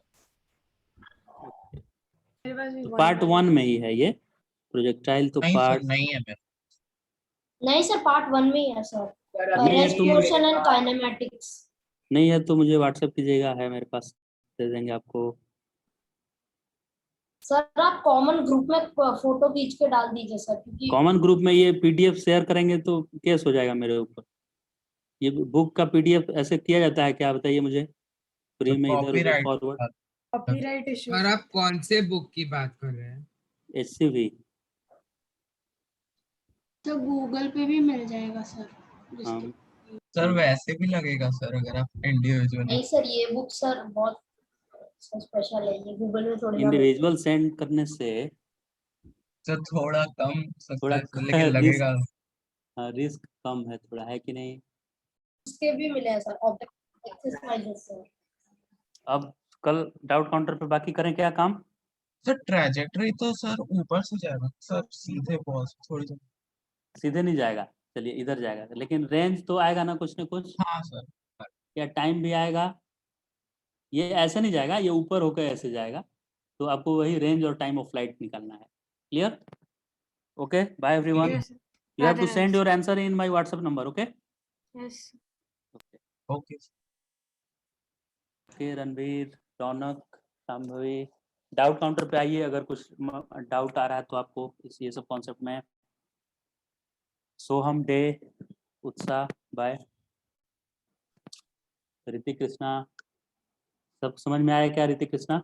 मेरे पास भी तो 1 पार्ट वाला 1 है। में ही है ये प्रोजेक्टाइल, तो नहीं सर पार्ट नहीं है मेरे। नहीं सर पार्ट 1 में ही है सर, नहीं है रेस्ट तो मोशन एंड काइनेमैटिक्स। नहीं है तो मुझे व्हाट्सएप कीजिएगा, है मेरे पास, दे देंगे आपको। सर आप कॉमन ग्रुप में फोटो खींच के डाल दीजिए सर, क्योंकि कॉमन ग्रुप में ये PDF शेयर करेंगे तो केस हो जाएगा मेरे ऊपर। ये बुक का PDF ऐसे किया जाता है क्या, बताइए मुझे, फ्री में इधर उधर कॉपीराइट फॉरवर्ड। Copyright issue. और आप कौन से बुक की बात कर रहे हैं? HCV तो गूगल पे भी मिल जाएगा सर। हम सर वैसे भी लगेगा सर अगर आप इंडिविजुअल। नहीं सर ये बुक सर बहुत स्पेशल है, ये गूगल में थोड़ी ना मिलती। इंडिविजुअल सेंड करने से सर थोड़ा कम थोड़ा सकता है सर, लेकिन रिस्क, लगेगा। रिस्क कम है थोड़ा, है कि नहीं। उसके भी मिले हैं सर, ऑब्जेक्ट एक्सरसाइजेस सर। अब कल डाउट काउंटर पे बाकी करें क्या काम। सर ट्रैजेक्टरी तो सर ऊपर से जाएगा सर, सीधे बहुत थोड़ी सी। सीधे नहीं जाएगा, चलिए इधर जाएगा, लेकिन रेंज तो आएगा ना कुछ न कुछ, हाँ सर। या टाइम भी आएगा। ये ऐसे नहीं जाएगा, ये ऊपर होकर ऐसे जाएगा, तो आपको वही रेंज और टाइम ऑफ फ्लाइट निकालना है। Clear? Okay bye everyone, Yes, sir. you have to Radha, send your answer in my WhatsApp number, okay? yes. Okay okay Ranveer, Raunak, Shambhavi, doubt counter पे आइए अगर कुछ डाउट आ रहा है तो आपको ये सब कॉन्सेप्ट में। सोहम डे, उत्साह, बाय, ऋतिक कृष्णा, सब समझ में आया क्या ऋतिक कृष्णा?